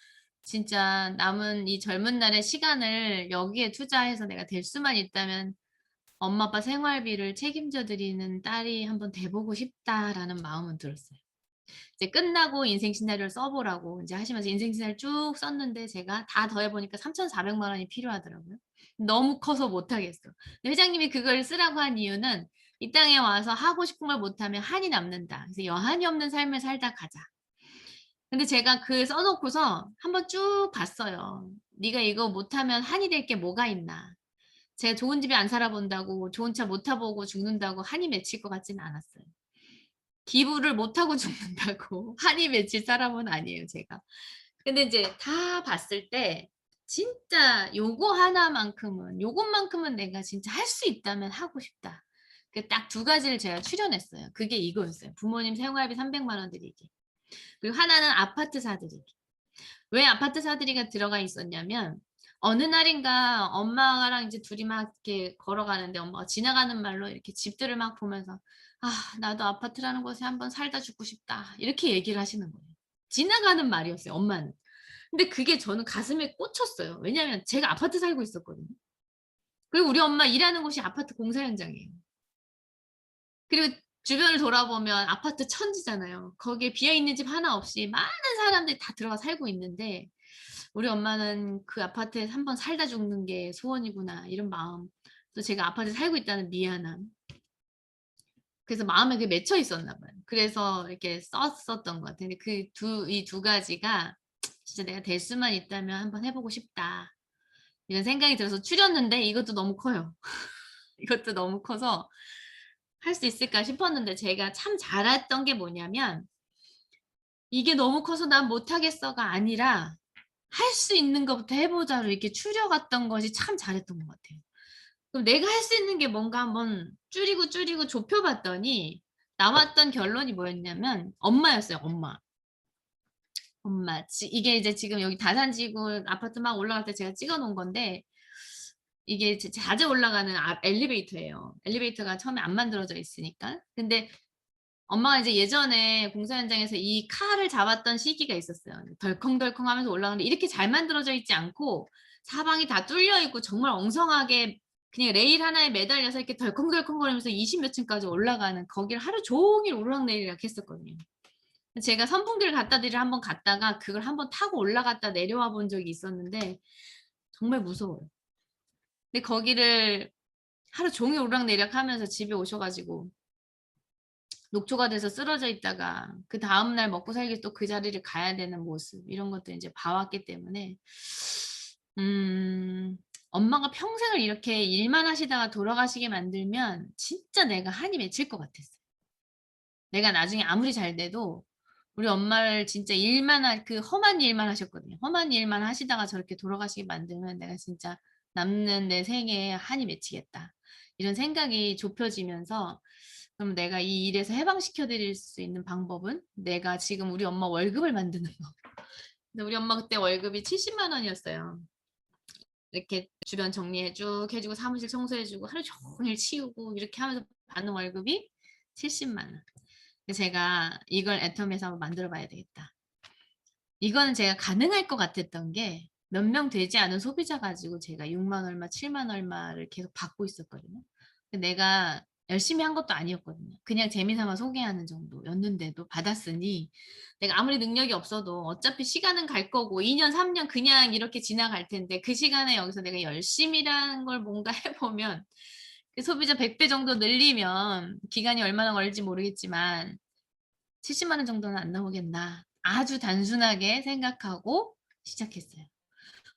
진짜 남은 이 젊은 날의 시간을 여기에 투자해서 내가 될 수만 있다면 엄마 아빠 생활비를 책임져 드리는 딸이 한번 돼 보고 싶다.'라는 마음은 들었어요. 이제 끝나고 인생 시나리오를 써 보라고 인제 하시면서 인생 시나리오를 쭉 썼는데 제가 다 더해 보니까 3,400만 원이 필요하더라고요. 너무 커서 못 하겠어. 근데 회장님이 그걸 쓰라고 한 이유는 "이 땅에 와서 하고 싶은 걸 못 하면 한이 남는다. 그래서 여한이 없는 삶을 살다 가자." 근데 제가 그 써 놓고서 한번 쭉 봤어요. '네가 이거 못하면 한이 될 게 뭐가 있나.' 제가 좋은 집에 안 살아 본다고 좋은 차 못 타 보고 죽는다고 한이 맺힐 것 같지는 않았어요. 기부를 못 하고 죽는다고 한이 맺힐 사람은 아니에요 제가. 근데 인제 다 봤을 때 진짜 요거 하나만큼은 요것만큼은 내가 진짜 할 수 있다면 하고 싶다. 그 딱 두 가지를 제가 추려냈어요. 그게 이거였어요. 부모님 생활비 300만 원 드리기. 그리고 하나는 아파트 사드리기. 왜 아파트 사드리기가 들어가 있었냐면 어느 날인가 엄마랑 이제 둘이 막 이렇게 걸어가는데 엄마가 지나가는 말로 이렇게 집들을 막 보면서 "아 나도 아파트라는 곳에 한번 살다 죽고 싶다." 이렇게 얘기를 하시는 거예요. 지나가는 말이었어요 엄마는. 근데 그게 저는 가슴에 꽂혔어요. 왜냐하면 제가 아파트 살고 있었거든요. 그리고 우리 엄마 일하는 곳이 아파트 공사 현장이에요. 그리고 주변을 돌아보면 아파트 천지잖아요. 거기에 비어 있는 집 하나 없이 많은 사람들이 다 들어가 살고 있는데 우리 엄마는 '그 아파트에서 한번 살다 죽는 게 소원이구나.' 이런 마음. 또 제가 아파트에 살고 있다는 미안함. 그래서 마음에 그게 맺혀 있었나 봐요. 그래서 이렇게 썼었던 것 같아요. 근데 이 두 가지가 '진짜 내가 될 수만 있다면 한번 해 보고 싶다.' 이런 생각이 들어서 추렸는데 이것도 너무 커요. 이것도 너무 커서 '할 수 있을까?' 싶었는데 제가 참 잘했던 게 뭐냐면 '이게 너무 커서 난 못하겠어.'가 아니라 '할 수 있는 것부터 해 보자.'로 이렇게 추려갔던 것이 참 잘했던 것 같아요. 그럼 내가 할 수 있는 게 뭔가 한번 줄이고 좁혀 봤더니 나왔던 결론이 뭐였냐면 엄마였어요, 엄마. 엄마. 이게 이제 지금 여기 다산지구 아파트 막 올라갈 때 제가 찍어 놓은 건데 이게 자주 올라가는 엘리베이터예요. 엘리베이터가 처음에 안 만들어져 있으니까. 근데 엄마가 이제 예전에 공사 현장에서 이 칼을 잡았던 시기가 있었어요. 덜컹덜컹하면서 올라가는데 이렇게 잘 만들어져 있지 않고 사방이 다 뚫려 있고 정말 엉성하게 그냥 레일 하나에 매달려서 이렇게 덜컹덜컹거리면서 20몇 층까지 올라가는 거기를 하루 종일 오르락내리락 했었거든요. 제가 선풍기를 갖다 드리러 한번 갔다가 그걸 한번 타고 올라갔다 내려와 본 적이 있었는데 정말 무서워요. 근데 거기를 하루 종일 오르락내리락 하면서 집에 오셔가지고 녹초가 돼서 쓰러져 있다가 그 다음날 먹고 살기 또 그 자리를 가야 되는 모습 이런 것들 이제 봐왔기 때문에 엄마가 평생을 이렇게 일만 하시다가 돌아가시게 만들면 진짜 내가 한이 맺힐 것 같았어요. 내가 나중에 아무리 잘 돼도 우리 엄마를 진짜 그 험한 일만 하셨거든요. 험한 일만 하시다가 저렇게 돌아가시게 만들면 내가 진짜 남는 내 생애에 한이 맺히겠다. 이런 생각이 좁혀지면서 그럼 내가 이 일에서 해방시켜 드릴 수 있는 방법은 내가 지금 우리 엄마 월급을 만드는 법. 근데 우리 엄마 그때 월급이 70만 원이었어요. 이렇게 주변 정리해 쭉 해주고 사무실 청소해 주고 하루 종일 치우고 이렇게 하면서 받는 월급이 70만 원. 제가 이걸 애텀에서 한번 만들어 봐야 되겠다. 이거는 제가 가능할 것 같았던 게 몇 명 되지 않은 소비자 가지고 제가 6만 얼마, 7만 얼마를 계속 받고 있었거든요. 근데 내가 열심히 한 것도 아니었거든요. 그냥 재미삼아 소개하는 정도였는데도 받았으니 내가 아무리 능력이 없어도 어차피 시간은 갈 거고 2년, 3년 그냥 이렇게 지나갈 텐데 그 시간에 여기서 내가 열심히라는 걸 뭔가 해보면 그 소비자 100배 정도 늘리면 기간이 얼마나 걸릴지 모르겠지만 70만 원 정도는 안 나오겠나. 아주 단순하게 생각하고 시작했어요.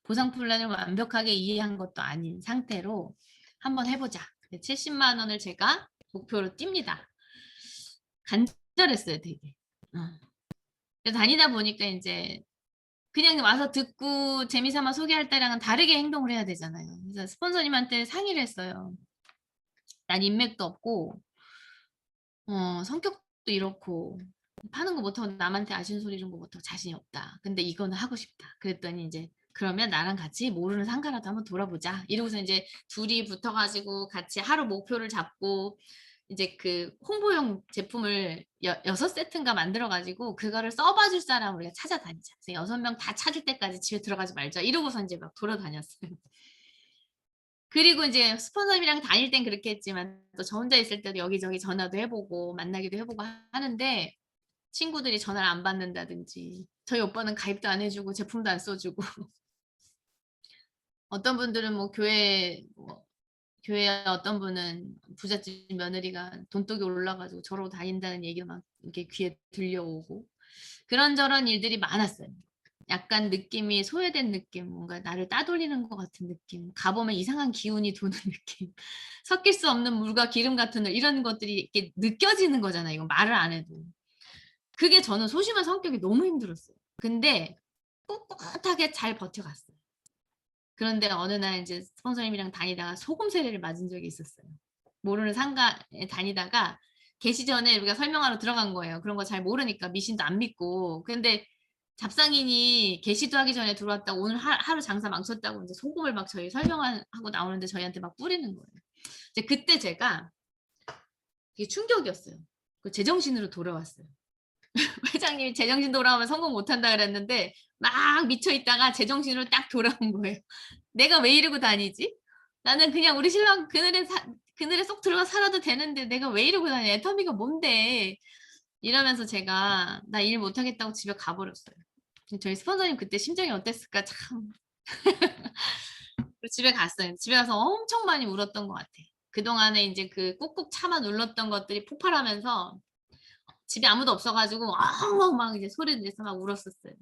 보상 플랜을 완벽하게 이해한 것도 아닌 상태로 한번 해보자. 70만 원을 제가 목표로 띱니다. 간절했어요, 되게. 그래서 다니다 보니까 이제 그냥 와서 듣고 재미삼아 소개할 때랑은 다르게 행동을 해야 되잖아요. 그래서 스폰서님한테 상의를 했어요. 난 인맥도 없고, 성격도 이렇고, 파는 거 못하고 남한테 아쉬운 소리 이런 거 못하고 자신이 없다. 근데 이거는 하고 싶다. 그랬더니 이제 그러면 나랑 같이 모르는 상가라도 한번 돌아보자. 이러고서 이제 둘이 붙어가지고 같이 하루 목표를 잡고 이제 그 홍보용 제품을 6세트인가 만들어가지고 그거를 써봐 줄 사람 우리가 찾아다니자. 그래서 6명 다 찾을 때까지 집에 들어가지 말자. 이러고서 이제 막 돌아다녔어요. 그리고 이제 스폰서님이랑 다닐 땐 그렇게 했지만 또 저 혼자 있을 때도 여기저기 전화도 해보고 만나기도 해보고 하는데 친구들이 전화를 안 받는다든지 저희 오빠는 가입도 안 해주고 제품도 안 써주고 어떤 분들은 뭐 교회 어떤 분은 부잣집 며느리가 돈독이 올라가지고 저러고 다닌다는 얘기가 막 이렇게 귀에 들려오고 그런저런 일들이 많았어요. 약간 느낌이 소외된 느낌, 뭔가 나를 따돌리는 것 같은 느낌, 가보면 이상한 기운이 도는 느낌, 섞일 수 없는 물과 기름 같은 이런 것들이 이렇게 느껴지는 거잖아요. 이거 말을 안 해도. 그게 저는 소심한 성격이 너무 힘들었어요. 근데 꿋꿋하게 잘 버텨갔어요. 그런데 어느 날 이제 스폰서님이랑 다니다가 소금 세례를 맞은 적이 있었어요. 모르는 상가에 다니다가 계시 전에 우리가 설명하러 들어간 거예요. 그런 거 잘 모르니까 미신도 안 믿고. 근데 잡상인이 계시도 하기 전에 들어왔다고 오늘 하루 장사 망쳤다고 이제 소금을 막 저희 설명하고 나오는데 저희한테 막 뿌리는 거예요. 이제 그때 제가 되게 충격이었어요. 그 제정신으로 돌아왔어요. 회장님이 제정신 돌아오면 성공 못한다 그랬는데 막 미쳐 있다가 제정신으로 딱 돌아온 거예요. 내가 왜 이러고 다니지? 나는 그냥 우리 신랑 그늘에 쏙 들어가 살아도 되는데 내가 왜 이러고 다니? 애터미가 뭔데? 이러면서 제가 나 일 못하겠다고 집에 가버렸어요. 저희 스폰서님 그때 심정이 어땠을까 참. 집에 갔어요. 집에 가서 엄청 많이 울었던 것 같아. 그동안에 이제 그 꾹꾹 참아 눌렀던 것들이 폭발하면서 집에 아무도 없어가지고 막 이제 소리 내서 막 울었었어요.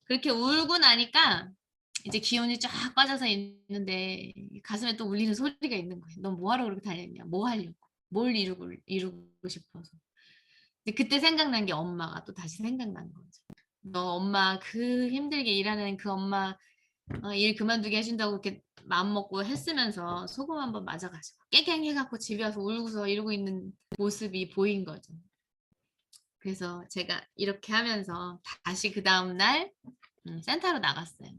그렇게 울고 나니까 이제 기운이 쫙 빠져서 있는데 가슴에 또 울리는 소리가 있는 거예요. 넌 뭐하러 그렇게 다녔냐? 뭐 하려고? 뭘 이루고 싶어서. 근데 그때 생각난 게 엄마가 또 다시 생각난 거죠. 너 엄마 그 힘들게 일하는 그 엄마 일 그만두게 해준다고 그렇게 마음 먹고 했으면서 소금 한번 맞아가지고 깨갱해갖고 집에 와서 울고서 이러고 있는 모습이 보인 거죠. 그래서 제가 이렇게 하면서 다시 그 다음날 센터로 나갔어요.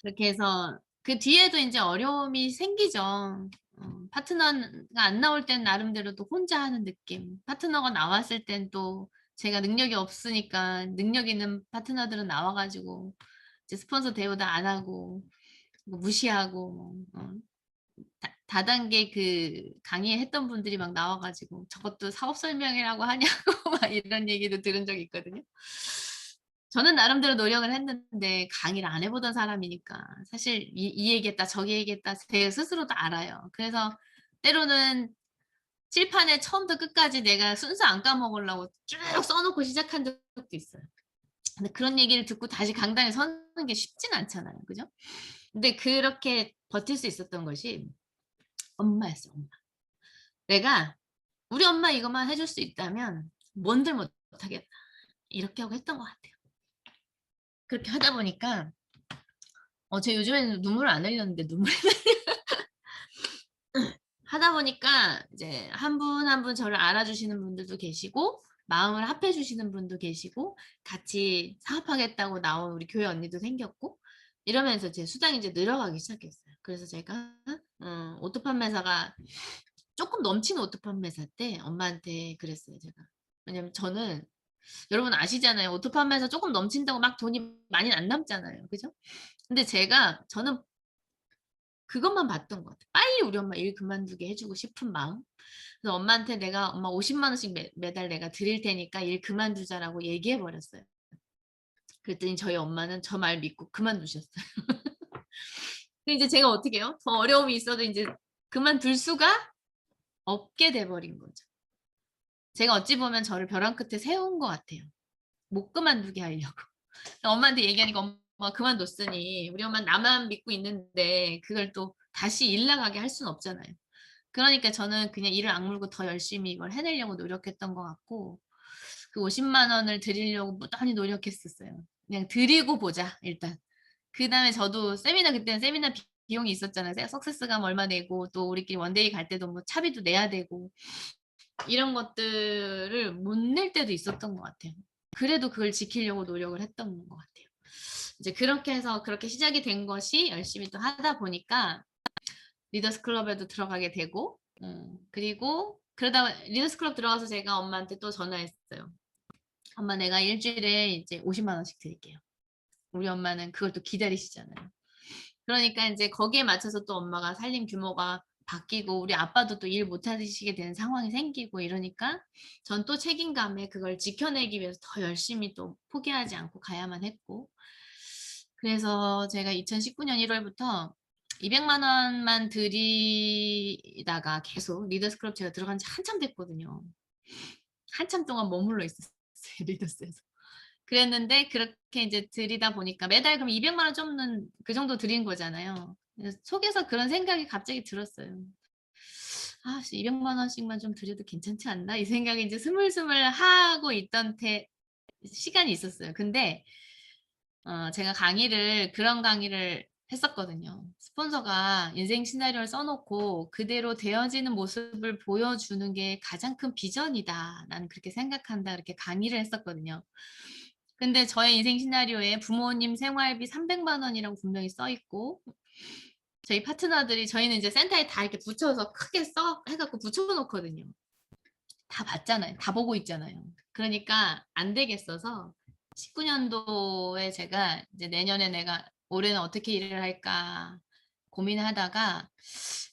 그렇게 해서 그 뒤에도 이제 어려움이 생기죠. 파트너가 안 나올 땐 나름대로 또 혼자 하는 느낌. 파트너가 나왔을 땐 또 제가 능력이 없으니까 능력 있는 파트너들은 나와가지고 이제 스폰서 대우도 안 하고 뭐 무시하고 다단계 그 강의했던 분들이 막 나와가지고 저것도 사업 설명이라고 하냐고 막 이런 얘기도 들은 적이 있거든요. 저는 나름대로 노력을 했는데 강의를 안 해보던 사람이니까 사실 이 얘기했다 저기 얘기했다 제 스스로도 알아요. 그래서 때로는 칠판에 처음부터 끝까지 내가 순서 안 까먹으려고 쭉 써놓고 시작한 적도 있어요. 근데 그런 얘기를 듣고 다시 강당에 서는 게 쉽진 않잖아요. 그죠? 근데 그렇게 버틸 수 있었던 것이 엄마였어요, 엄마. 내가 우리 엄마 이것만 해줄 수 있다면 뭔들 못하겠다. 이렇게 하고 했던 것 같아요. 그렇게 하다 보니까 제 요즘에는 눈물을 안 흘렸는데 눈물이 하다 보니까 이제 한 분 한 분 저를 알아주시는 분들도 계시고 마음을 합해 주시는 분도 계시고 같이 사업하겠다고 나온 우리 교회 언니도 생겼고 이러면서 제 수당이 이제 늘어가기 시작했어요. 그래서 제가 오토 판매사가 조금 넘치는 오토 판매사 때 엄마한테 그랬어요, 제가. 왜냐면 저는 여러분 아시잖아요. 오토 판매사 조금 넘친다고 막 돈이 많이 안 남잖아요. 그죠? 근데 저는 그것만 봤던 것 같아요. 빨리 우리 엄마 일 그만두게 해주고 싶은 마음. 그래서 엄마한테 내가 엄마 50만 원씩 매달 내가 드릴 테니까 일 그만두자라고 얘기해 버렸어요. 그랬더니 저희 엄마는 저 말 믿고 그만두셨어요. 근데 이제 제가 어떻게 해요? 더 어려움이 있어도 이제 그만둘 수가 없게 돼버린 거죠. 제가 어찌 보면 저를 벼랑 끝에 세운 것 같아요. 못 그만두게 하려고. 엄마한테 얘기하니까 엄마 그만뒀으니 우리 엄마 나만 믿고 있는데 그걸 또 다시 일 나가게 할 수는 없잖아요. 그러니까 저는 그냥 이를 악물고 더 열심히 이걸 해내려고 노력했던 것 같고 그 50만 원을 드리려고 무단히 노력했었어요. 그냥 드리고 보자 일단. 그다음에 저도 세미나 그때는 세미나 비용이 있었잖아요. 석세스감 얼마 내고 또 우리끼리 원데이 갈 때도 뭐 차비도 내야 되고 이런 것들을 못 낼 때도 있었던 것 같아요. 그래도 그걸 지키려고 노력을 했던 것 같아요. 이제 그렇게 해서 그렇게 시작이 된 것이 열심히 또 하다 보니까 리더스 클럽에도 들어가게 되고 그리고 그러다 리더스 클럽 들어가서 제가 엄마한테 또 전화했어요. 엄마 내가 일주일에 이제 50만 원씩 드릴게요. 우리 엄마는 그걸 또 기다리시잖아요. 그러니까 이제 거기에 맞춰서 또 엄마가 살림 규모가 바뀌고 우리 아빠도 또 일 못하시게 되는 상황이 생기고 이러니까 전 또 책임감에 그걸 지켜내기 위해서 더 열심히 또 포기하지 않고 가야만 했고 그래서 제가 2019년 1월부터 200만 원만 드리다가 계속 리더스 클럽 제가 들어간 지 한참 됐거든요. 한참 동안 머물러 있었어요. 리더스에서. 그랬는데 그렇게 이제 드리다 보니까 매달 그럼 200만 원 좀는 그 정도 드린 거잖아요. 속에서 그런 생각이 갑자기 들었어요. 200만 원씩만 좀 드려도 괜찮지 않나? 이 생각이 이제 스물스물 하고 있던 시간이 있었어요. 근데 제가 그런 강의를 했었거든요. 스폰서가 인생 시나리오를 써놓고 그대로 되어지는 모습을 보여주는 게 가장 큰 비전이다. 나는 그렇게 생각한다. 이렇게 강의를 했었거든요. 근데 저의 인생 시나리오에 부모님 생활비 300만 원이라고 분명히 써 있고 저희 파트너들이 저희는 이제 센터에 다 이렇게 붙여서 크게 해갖고 붙여놓거든요. 다 봤잖아요. 다 보고 있잖아요. 그러니까 안 되겠어서 19년도에 제가 이제 내년에 내가 올해는 어떻게 일을 할까 고민하다가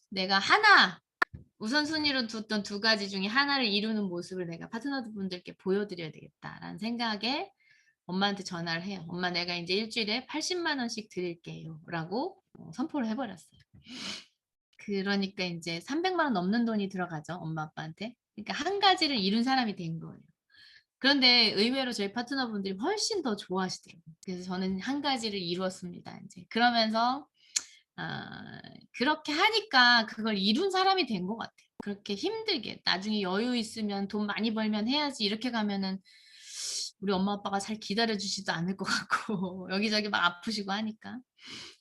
내가 우선순위로 뒀던 두 가지 중에 하나를 이루는 모습을 내가 파트너분들께 보여드려야 되겠다라는 생각에 엄마한테 전화를 해요. 엄마 내가 이제 일주일에 80만 원씩 드릴게요. 라고 선포를 해버렸어요. 그러니까 이제 300만 원 넘는 돈이 들어가죠. 엄마 아빠한테. 그러니까 한 가지를 이룬 사람이 된 거예요. 그런데 의외로 저희 파트너분들이 훨씬 더 좋아하시더라고요. 그래서 저는 한 가지를 이루었습니다. 이제 그러면서 그렇게 하니까 그걸 이룬 사람이 된 것 같아요. 그렇게 힘들게 나중에 여유 있으면 돈 많이 벌면 해야지 이렇게 가면은 우리 엄마 아빠가 잘 기다려 주지도 않을 것 같고 여기저기 막 아프시고 하니까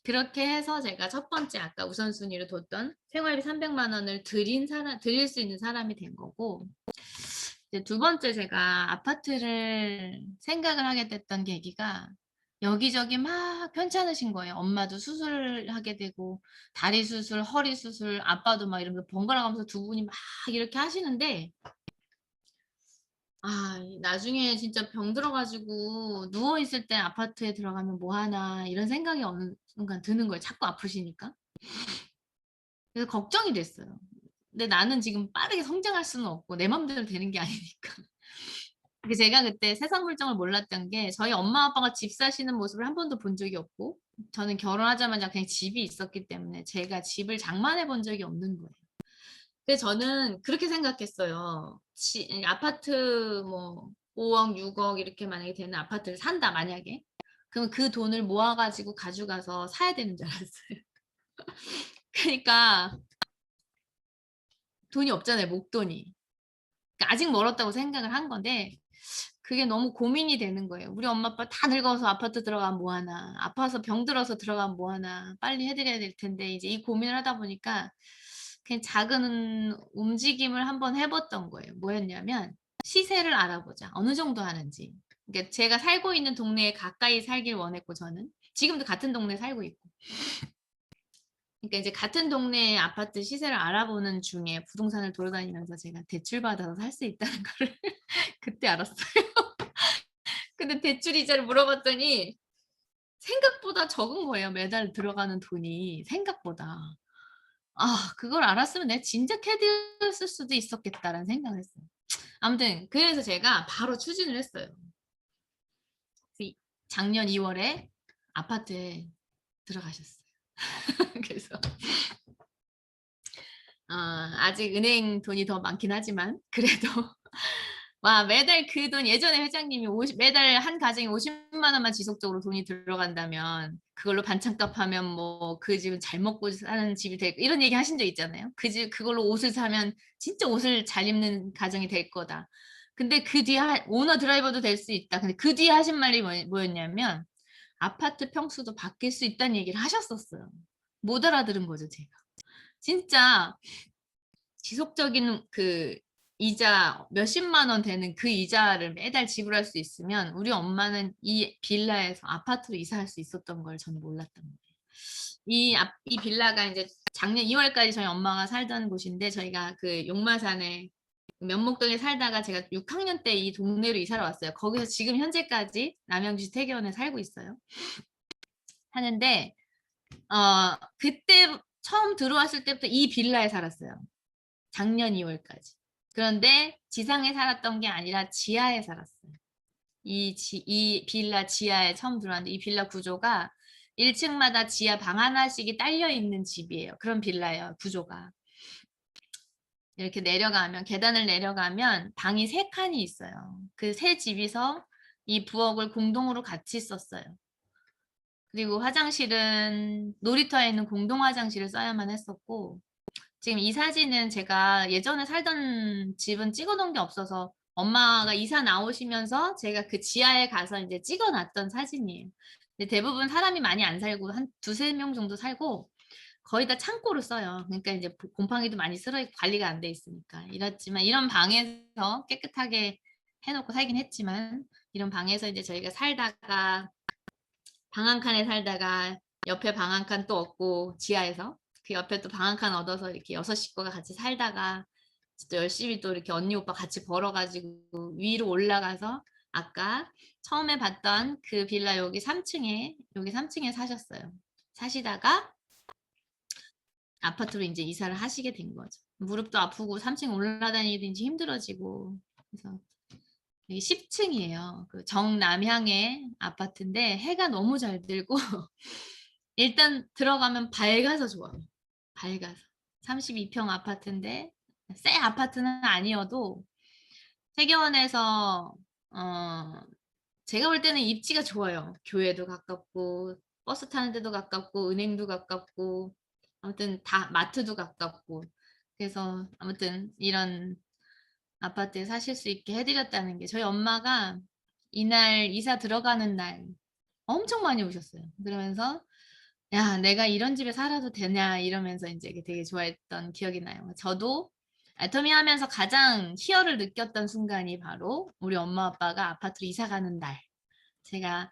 그렇게 해서 제가 첫 번째 아까 우선순위로 뒀던 생활비 300만 원을 드릴 수 있는 사람이 된 거고 이제 두 번째 제가 아파트를 생각을 하게 됐던 계기가 여기저기 막 편찮으신 거예요. 엄마도 수술하게 되고 다리 수술, 허리 수술, 아빠도 막 이러면서 번갈아 가면서 두 분이 막 이렇게 하시는데 나중에 진짜 병 들어가지고 누워 있을 때 아파트에 들어가면 뭐 하나 이런 생각이 어느 순간 드는 거예요. 자꾸 아프시니까. 그래서 걱정이 됐어요. 근데 나는 지금 빠르게 성장할 수는 없고 내 맘대로 되는 게 아니니까. 제가 그때 세상 물정을 몰랐던 게 저희 엄마 아빠가 집 사시는 모습을 한 번도 본 적이 없고 저는 결혼하자마자 그냥 집이 있었기 때문에 제가 집을 장만해 본 적이 없는 거예요. 그래서 저는 그렇게 생각했어요. 아파트 뭐 5억, 6억 이렇게 만약에 되는 아파트를 산다 만약에. 그럼 그 돈을 모아가지고 가져가서 사야 되는 줄 알았어요. 그러니까 돈이 없잖아요, 목돈이. 그러니까 아직 멀었다고 생각을 한 건데 그게 너무 고민이 되는 거예요. 우리 엄마 아빠 다 늙어서 아파트 들어가면 뭐 하나, 아파서 병들어서 들어가면 뭐 하나, 빨리 해드려야 될 텐데 이제 이 고민을 하다 보니까 그냥 작은 움직임을 한번 해봤던 거예요. 뭐였냐면 시세를 알아보자. 어느 정도 하는지. 그러니까 제가 살고 있는 동네에 가까이 살길 원했고 저는 지금도 같은 동네에 살고 있고. 그러니까 이제 같은 동네의 아파트 시세를 알아보는 중에 부동산을 돌아다니면서 제가 대출 받아서 살 수 있다는 거를 그때 알았어요. 근데 대출 이자를 물어봤더니 생각보다 적은 거예요. 매달 들어가는 돈이 생각보다. 아, 그걸 알았으면 내가 진작 해드렸을 수도 있었겠다라는 생각을 했어요. 아무튼 그래서 제가 바로 추진을 했어요. 작년 2월에 아파트에 들어가셨어요. 그래서 아직 은행 돈이 더 많긴 하지만 그래도 와 매달 그 돈 예전에 회장님이 매달 한 가정에 50만 원만 지속적으로 돈이 들어간다면 그걸로 반찬값 하면 뭐 그 집은 잘 먹고 사는 집이 될 이런 얘기 하신 적 있잖아요. 그 집 그걸로 옷을 사면 진짜 옷을 잘 입는 가정이 될 거다. 근데 그 뒤에 오너 드라이버도 될 수 있다. 근데 그 뒤에 하신 말이 뭐였냐면 아파트 평수도 바뀔 수 있다는 얘기를 하셨었어요. 못 알아들은 거죠, 제가. 진짜 지속적인 그 이자 몇십만 원 되는 그 이자를 매달 지불할 수 있으면 우리 엄마는 이 빌라에서 아파트로 이사할 수 있었던 걸 저는 몰랐던 거예요. 이 빌라가 이제 작년 2월까지 저희 엄마가 살던 곳인데 저희가 그 용마산에 면목동에 살다가 제가 6학년 때 이 동네로 이사를 왔어요. 거기서 지금 현재까지 남양주시 태계원에 살고 있어요. 하는데 그때 처음 들어왔을 때부터 이 빌라에 살았어요. 작년 2월까지. 그런데 지상에 살았던 게 아니라 지하에 살았어요. 이 빌라 지하에 처음 들어왔는데 이 빌라 구조가 1층마다 지하 방 하나씩이 딸려 있는 집이에요. 그런 빌라예요, 구조가. 이렇게 내려가면 계단을 내려가면 방이 3칸이 있어요. 그 세 집이서 이 부엌을 공동으로 같이 썼어요. 그리고 화장실은 놀이터에 있는 공동 화장실을 써야만 했었고 지금 이 사진은 제가 예전에 살던 집은 찍어놓은 게 없어서 엄마가 이사 나오시면서 제가 그 지하에 가서 이제 찍어놨던 사진이에요. 근데 대부분 사람이 많이 안 살고 한 2~3명 정도 살고 거의 다 창고로 써요. 그러니까 이제 곰팡이도 많이 쓸어있고 관리가 안 돼 있으니까. 이렇지만 이런 방에서 깨끗하게 해놓고 살긴 했지만 이런 방에서 이제 저희가 살다가 방 한 칸에 살다가 옆에 방 한 칸 또 얻고 지하에서 그 옆에 또 방 한 칸 얻어서 이렇게 6식구가 같이 살다가 또 열심히 또 이렇게 언니 오빠 같이 벌어가지고 위로 올라가서 아까 처음에 봤던 그 빌라 여기 3층에 사셨어요. 사시다가 아파트로 이제 이사를 하시게 된 거죠. 무릎도 아프고 3층 올라다니든지 힘들어지고 그래서 여기 10층이에요. 그 정남향의 아파트인데 해가 너무 잘 들고 일단 들어가면 밝아서 좋아요. 밝아서. 32평 아파트인데 새 아파트는 아니어도 태계원에서 제가 볼 때는 입지가 좋아요. 교회도 가깝고 버스 타는 데도 가깝고 은행도 가깝고 아무튼 다 마트도 가깝고 그래서 아무튼 이런 아파트에 사실 수 있게 해드렸다는 게 저희 엄마가 이날 이사 들어가는 날 엄청 많이 오셨어요. 그러면서 야, 내가 이런 집에 살아도 되냐 이러면서 이제 되게 좋아했던 기억이 나요. 저도 애터미 하면서 가장 희열을 느꼈던 순간이 바로 우리 엄마 아빠가 아파트로 이사 가는 날. 제가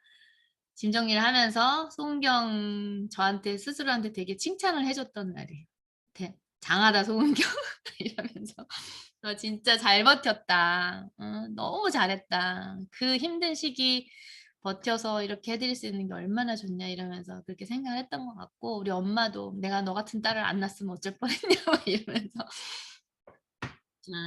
짐 정리를 하면서 소은경 저한테 스스로한테 되게 칭찬을 해줬던 날이에요. 장하다 소은경 이러면서 너 진짜 잘 버텼다. 너무 잘했다. 그 힘든 시기 버텨서 이렇게 해드릴 수 있는 게 얼마나 좋냐 이러면서 그렇게 생각을 했던 것 같고 우리 엄마도 내가 너 같은 딸을 안 낳았으면 어쩔 뻔했냐 이러면서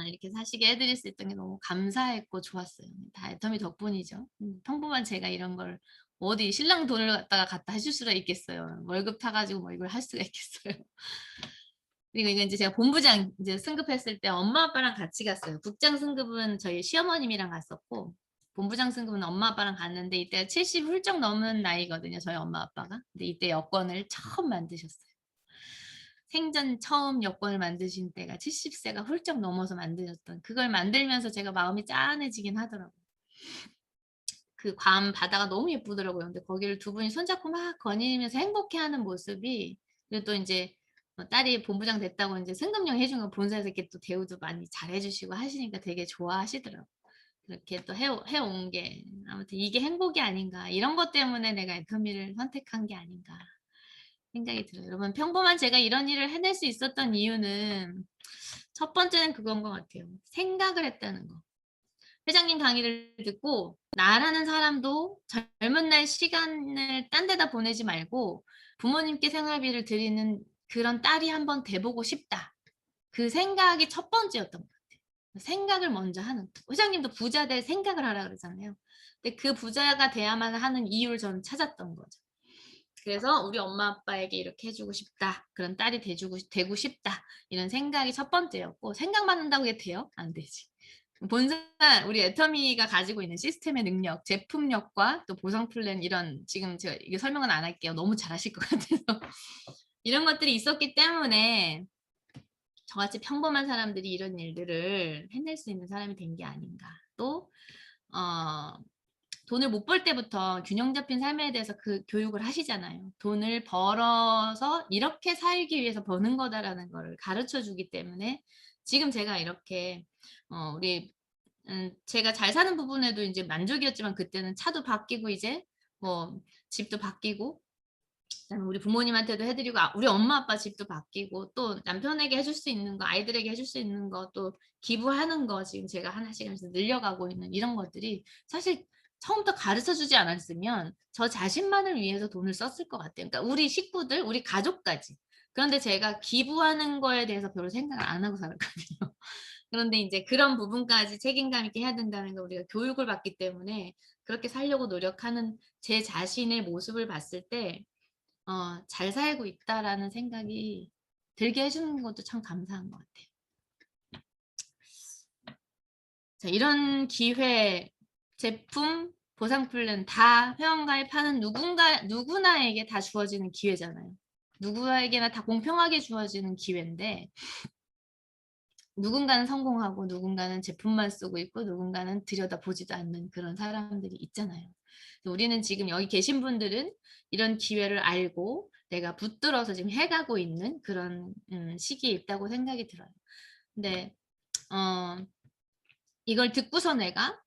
이렇게 사시게 해드릴 수 있던 게 너무 감사했고 좋았어요. 다 애터미 덕분이죠. 평범한 제가 이런 걸 어디 신랑 돈을 갖다 해줄 수가 있겠어요. 월급 타가지고 뭐 이걸 할 수가 있겠어요. 그리고 이거 이제 제가 본부장 이제 승급했을 때 엄마 아빠랑 같이 갔어요. 국장 승급은 저희 시어머님이랑 갔었고, 본부장 승급은 엄마 아빠랑 갔는데 이때 70 훌쩍 넘은 나이거든요. 저희 엄마 아빠가. 근데 이때 여권을 처음 만드셨어요. 생전 처음 여권을 만드신 때가 70세가 훌쩍 넘어서 만드셨던, 그걸 만들면서 제가 마음이 짠해지긴 하더라고요. 그 괌 바다가 너무 예쁘더라고요. 근데 거기를 두 분이 손잡고 막 거니면서 행복해하는 모습이, 그리고 또 인제 딸이 본부장 됐다고 인제 승급령 해준 거 본사에서 이렇게 또 대우도 많이 잘해 주시고 하시니까 되게 좋아하시더라고요. 그렇게 또 해온 게 아무튼 '이게 행복이 아닌가. 이런 것 때문에 내가 애터미를 선택한 게 아닌가.' 생각이 들어요. 여러분, 평범한 제가 이런 일을 해낼 수 있었던 이유는 첫 번째는 그건 것 같아요. 생각을 했다는 거. 회장님 강의를 듣고 나라는 사람도 젊은 날 시간을 딴 데다 보내지 말고 부모님께 생활비를 드리는 그런 딸이 한번 돼 보고 싶다. 그 생각이 첫 번째였던 것 같아요. 생각을 먼저 하는. 회장님도 부자 될 생각을 하라 그러잖아요. 근데 그 부자가 돼야만 하는 이유를 저는 찾았던 거죠. 그래서 '우리 엄마 아빠에게 이렇게 해 주고 싶다. 그런 딸이 되고 싶다.' 이런 생각이 첫 번째였고, 생각만 한다고 이게 돼요? 안 되지. 본사 우리 애터미가 가지고 있는 시스템의 능력, 제품력과 또 보상 플랜, 이런, 지금 제가 이게 설명은 안 할게요. 너무 잘하실 것 같아서. 이런 것들이 있었기 때문에 저같이 평범한 사람들이 이런 일들을 해낼 수 있는 사람이 된 게 아닌가. 또 어 돈을 못 벌 때부터 균형 잡힌 삶에 대해서 그 교육을 하시잖아요. 돈을 벌어서 이렇게 살기 위해서 버는 거다라는 거를 가르쳐 주기 때문에 지금 제가 이렇게 우리 제가 잘 사는 부분에도 인제 만족이었지만, 그때는 차도 바뀌고 이제 뭐 집도 바뀌고, 그다음에 우리 부모님한테도 해 드리고, 우리 엄마 아빠 집도 바뀌고, 또 남편에게 해줄 수 있는 거, 아이들에게 해줄 수 있는 거, 또 기부하는 거, 지금 제가 하나씩 하나씩 늘려가고 있는 이런 것들이 사실 처음부터 가르쳐 주지 않았으면 저 자신만을 위해서 돈을 썼을 것 같아요. 그러니까 우리 식구들, 우리 가족까지. 그런데 제가 기부하는 거에 대해서 별로 생각을 안 하고 살았거든요. 그런데 인제 그런 부분까지 책임감 있게 해야 된다는 걸 우리가 교육을 받기 때문에 그렇게 살려고 노력하는 제 자신의 모습을 봤을 때 '잘 살고 있다.'라는 생각이 들게 해 주는 것도 참 감사한 것 같아요. 자, 이런 기회, 제품, 보상 플랜 다 회원가입하는 누구나에게 다 주어지는 기회잖아요. 누구에게나 다 공평하게 주어지는 기회인데, 누군가는 성공하고 누군가는 제품만 쓰고 있고 누군가는 들여다보지도 않는 그런 사람들이 있잖아요. 우리는 지금 여기 계신 분들은 이런 기회를 알고 내가 붙들어서 지금 해가고 있는 그런 시기에 있다고 생각이 들어요. 근데 어 이걸 듣고서 내가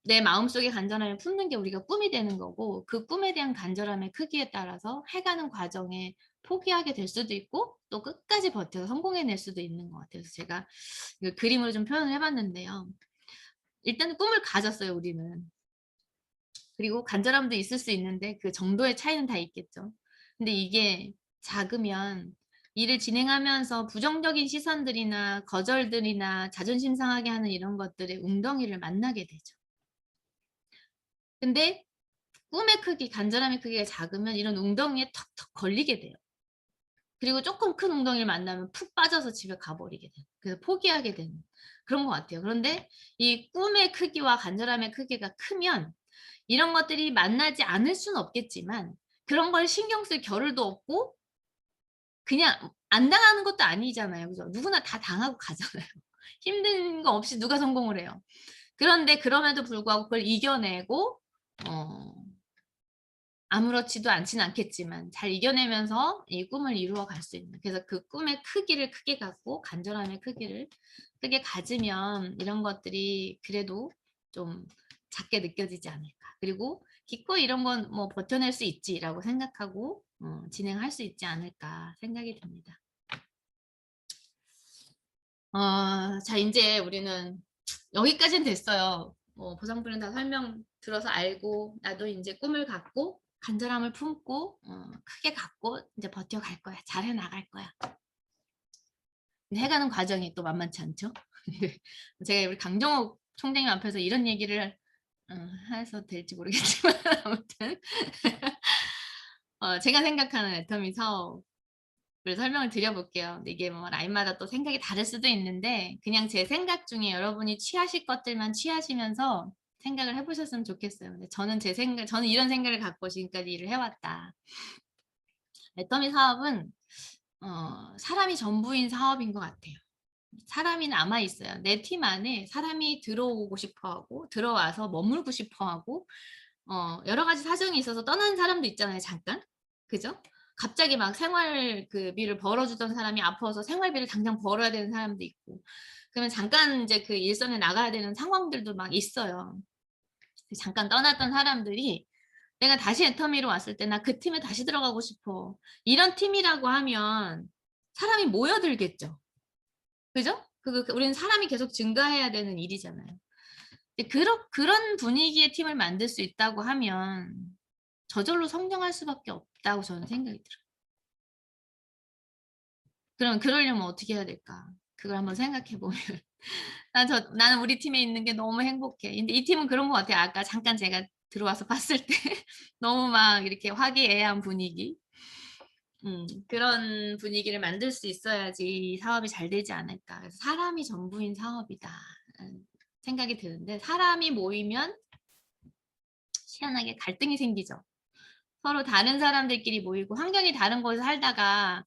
내 마음속의 간절함을 품는 게 우리가 꿈이 되는 거고, 그 꿈에 대한 간절함의 크기에 따라서 해가는 과정에 포기하게 될 수도 있고 또 끝까지 버텨서 성공해낼 수도 있는 것 같아요. 그래서 제가 이걸 그림으로 좀 표현을 해 봤는데요. 일단은 꿈을 가졌어요, 우리는. 그리고 간절함도 있을 수 있는데 그 정도의 차이는 다 있겠죠. 근데 이게 작으면 일을 진행하면서 부정적인 시선들이나 거절들이나 자존심 상하게 하는 이런 것들의 웅덩이를 만나게 되죠. 근데 꿈의 크기, 간절함의 크기가 작으면 이런 웅덩이에 턱턱 걸리게 돼요. 그리고 쪼끔 큰 웅덩이를 만나면 푹 빠져서 집에 가버리게 되는, 그래서 포기하게 되는 그런 것 같아요. 그런데 이 꿈의 크기와 간절함의 크기가 크면 이런 것들이 만나지 않을 수는 없겠지만 그런 걸 신경 쓸 겨를도 없고, 그냥 안 당하는 것도 아니잖아요. 그죠? 누구나 다 당하고 가잖아요. 힘든 거 없이 누가 성공을 해요. 그런데 그럼에도 불구하고 그걸 이겨내고 어 아무렇지도 않지는 않겠지만 잘 이겨내면서 이 꿈을 이루어 갈 수 있는, 그래서 그 꿈의 크기를 크게 갖고 간절함의 크기를 크게 가지면 이런 것들이 그래도 좀 작게 느껴지지 않을까. 그리고 '기꺼이 이런 건 뭐 버텨낼 수 있지.'라고 생각하고 진행할 수 있지 않을까 생각이 듭니다. 자, 인제 우리는 여기까지는 됐어요. 뭐 보상불은 다 설명 들어서 알고, 나도 인제 꿈을 갖고 간절함을 품고 크게 갖고 인제 버텨갈 거야. 잘해 나갈 거야. 근데 해가는 과정이 또 만만치 않죠? 제가 우리 강정옥 총장님 앞에서 이런 얘기를 해서 될지 모르겠지만 아무튼 제가 생각하는 애터미 사업을 설명을 드려볼게요. 근데 이게 뭐 라인마다 또 생각이 다를 수도 있는데 그냥 제 생각 중에 여러분이 취하실 것들만 취하시면서 생각을 해보셨으면 좋겠어요. 근데 저는 이런 생각을 갖고 지금까지 일을 해왔다. 애터미 사업은 사람이 전부인 사업인 것 같아요. 사람이 남아 있어요. 내 팀 안에 사람이 들어오고 싶어하고 들어와서 머물고 싶어하고 여러 가지 사정이 있어서 떠나는 사람도 있잖아요. 잠깐. 그죠? 갑자기 막 생활비를 벌어주던 사람이 아파서 생활비를 당장 벌어야 되는 사람도 있고 그러면 잠깐 이제 그 일선에 나가야 되는 상황들도 막 있어요. 잠깐 떠났던 사람들이 내가 다시 애터미로 왔을 때 나 그 팀에 다시 들어가고 싶어. 이런 팀이라고 하면 사람이 모여들겠죠. 그죠? 우리는 사람이 계속 증가해야 되는 일이잖아요. 그런 분위기의 팀을 만들 수 있다고 하면 저절로 성장할 수밖에 없다고 저는 생각이 들어요. 그럼 그러려면 어떻게 해야 될까? 그걸 한번 생각해 보면 나는 우리 팀에 있는 게 너무 행복해. 근데 이 팀은 그런 것 같아요. 아까 잠깐 제가 들어와서 봤을 때 너무 막 이렇게 화기애애한 분위기. 그런 분위기를 만들 수 있어야지 사업이 잘 되지 않을까. 그래서 사람이 전부인 사업이다. 생각이 드는데 사람이 모이면 희한하게 갈등이 생기죠. 서로 다른 사람들끼리 모이고 환경이 다른 곳에 살다가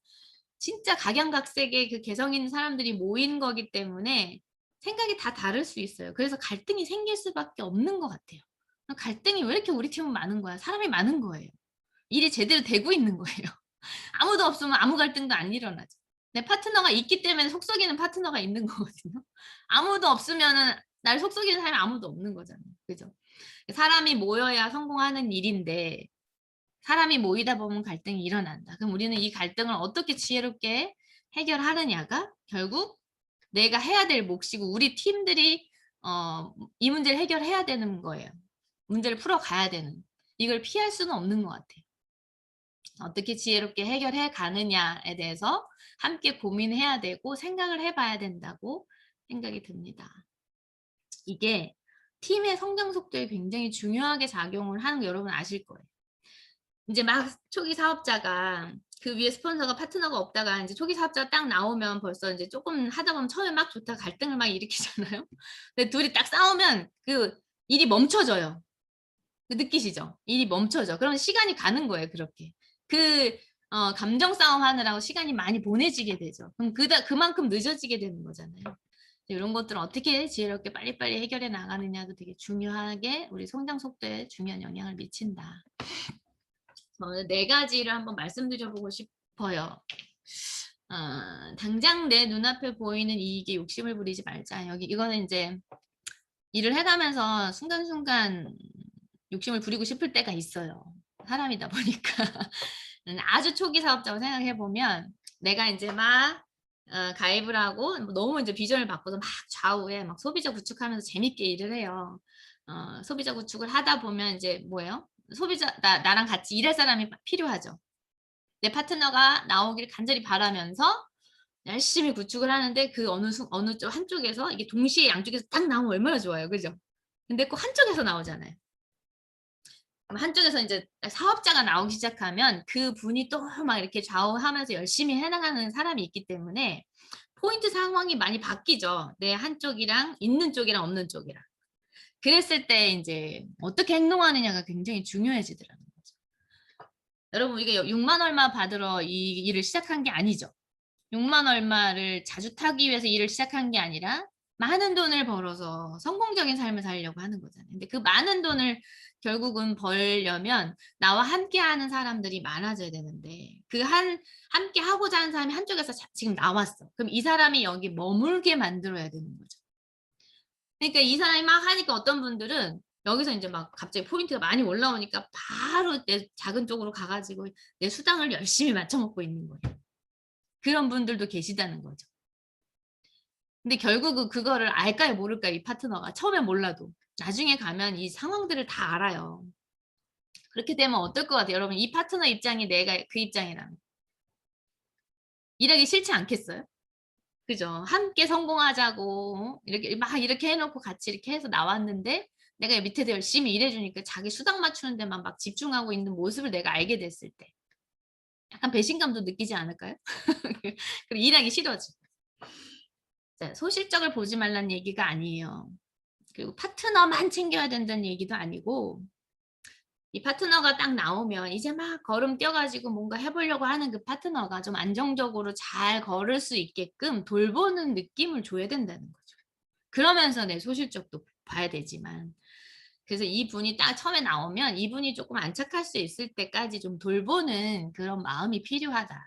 진짜 각양각색의 그 개성 있는 사람들이 모인 거기 때문에 생각이 다 다를 수 있어요. 그래서 갈등이 생길 수밖에 없는 것 같아요. 갈등이 왜 이렇게 우리 팀은 많은 거야? 사람이 많은 거예요. 일이 제대로 되고 있는 거예요. 아무도 없으면 아무 갈등도 안 일어나죠. 내 파트너가 있기 때문에 속썩이는 파트너가 있는 거거든요. 아무도 없으면은 날 속썩이는 사람이 아무도 없는 거잖아요. 그죠? 사람이 모여야 성공하는 일인데 사람이 모이다 보면 갈등이 일어난다. 그럼 우리는 이 갈등을 어떻게 지혜롭게 해결하느냐가 결국 내가 해야 될 몫이고 우리 팀들이 이 문제를 해결해야 되는 거예요. 문제를 풀어가야 되는. 이걸 피할 수는 없는 것 같아요. 어떻게 지혜롭게 해결해 가느냐에 대해서 함께 고민해야 되고 생각을 해봐야 된다고 생각이 듭니다. 이게 팀의 성장 속도에 굉장히 중요하게 작용을 하는 거 여러분 아실 거예요. 이제 막 초기 사업자가 그 위에 스폰서가 파트너가 없다가 이제 초기 사업자가 딱 나오면 벌써 이제 조금 하다 보면 처음에 막 좋다 갈등을 막 일으키잖아요. 근데 둘이 딱 싸우면 그 일이 멈춰져요. 느끼시죠? 일이 멈춰져. 그러면 시간이 가는 거예요. 그렇게. 감정 싸움 하느라고 시간이 많이 보내지게 되죠. 그럼 그만큼 늦어지게 되는 거잖아요. 이런 것들을 어떻게 지혜롭게 빨리빨리 해결해 나가느냐도 되게 중요하게 우리 성장 속도에 중요한 영향을 미친다. 저는 4가지를 한번 말씀드려보고 싶어요. 당장 내 눈앞에 보이는 이익에 욕심을 부리지 말자. 이거는 이제 일을 해가면서 순간순간 욕심을 부리고 싶을 때가 있어요. 사람이다 보니까. 아주 초기 사업자고 생각해보면 내가 이제 막 가입을 하고 너무 이제 비전을 바꿔서 막 좌우에 막 소비자 구축하면서 재밌게 일을 해요. 소비자 구축을 하다 보면 이제 뭐예요? 나랑 같이 일할 사람이 필요하죠. 내 파트너가 나오길 간절히 바라면서 열심히 구축을 하는데 그 어느 쪽 한쪽에서 이게 동시에 양쪽에서 딱 나오면 얼마나 좋아요. 그죠? 근데 꼭 한쪽에서 나오잖아요. 한쪽에서 이제 사업자가 나오기 시작하면 그 분이 또 막 이렇게 좌우하면서 열심히 해나가는 사람이 있기 때문에 포인트 상황이 많이 바뀌죠. 내 한쪽이랑 있는 쪽이랑 없는 쪽이랑. 그랬을 때 이제 어떻게 행동하느냐가 굉장히 중요해지더라고요. 여러분 이게 6만 얼마 받으러 이 일을 시작한 게 아니죠. 6만 얼마를 자주 타기 위해서 일을 시작한 게 아니라 많은 돈을 벌어서 성공적인 삶을 살려고 하는 거잖아요. 근데 그 많은 돈을 결국은 벌려면 나와 함께 하는 사람들이 많아져야 되는데 함께 하고자 하는 사람이 한쪽에서 지금 나왔어. 그럼 이 사람이 여기 머물게 만들어야 되는 거죠. 그러니까 이 사람이 막 하니까 어떤 분들은 여기서 이제 막 갑자기 포인트가 많이 올라오니까 바로 내 작은 쪽으로 가가지고 내 수당을 열심히 맞춰먹고 있는 거예요. 그런 분들도 계시다는 거죠. 근데 결국은 그거를 알까요 모를까요 이 파트너가. 처음에 몰라도 나중에 가면 이 상황들을 다 알아요. 그렇게 되면 어떨 것 같아요 여러분. 이 파트너 입장이 내가 그 입장이라면 일하기 싫지 않겠어요? 그죠? 함께 성공하자고 이렇게 막 이렇게 해 놓고 같이 이렇게 해서 나왔는데 내가 밑에서 열심히 일해 주니까 자기 수당 맞추는 데만 막 집중하고 있는 모습을 내가 알게 됐을 때 약간 배신감도 느끼지 않을까요? 그리고 일하기 싫어지고. 자, 소실적을 보지 말라는 얘기가 아니에요. 그리고 파트너만 챙겨야 된다는 얘기도 아니고 이 파트너가 딱 나오면 이제 막 걸음 뛰어 가지고 뭔가 해 보려고 하는 그 파트너가 좀 안정적으로 잘 걸을 수 있게끔 돌보는 느낌을 줘야 된다는 거죠. 그러면서 내 소실적도 봐야 되지만 그래서 이분이 딱 처음에 나오면 이분이 조금 안착할 수 있을 때까지 좀 돌보는 그런 마음이 필요하다.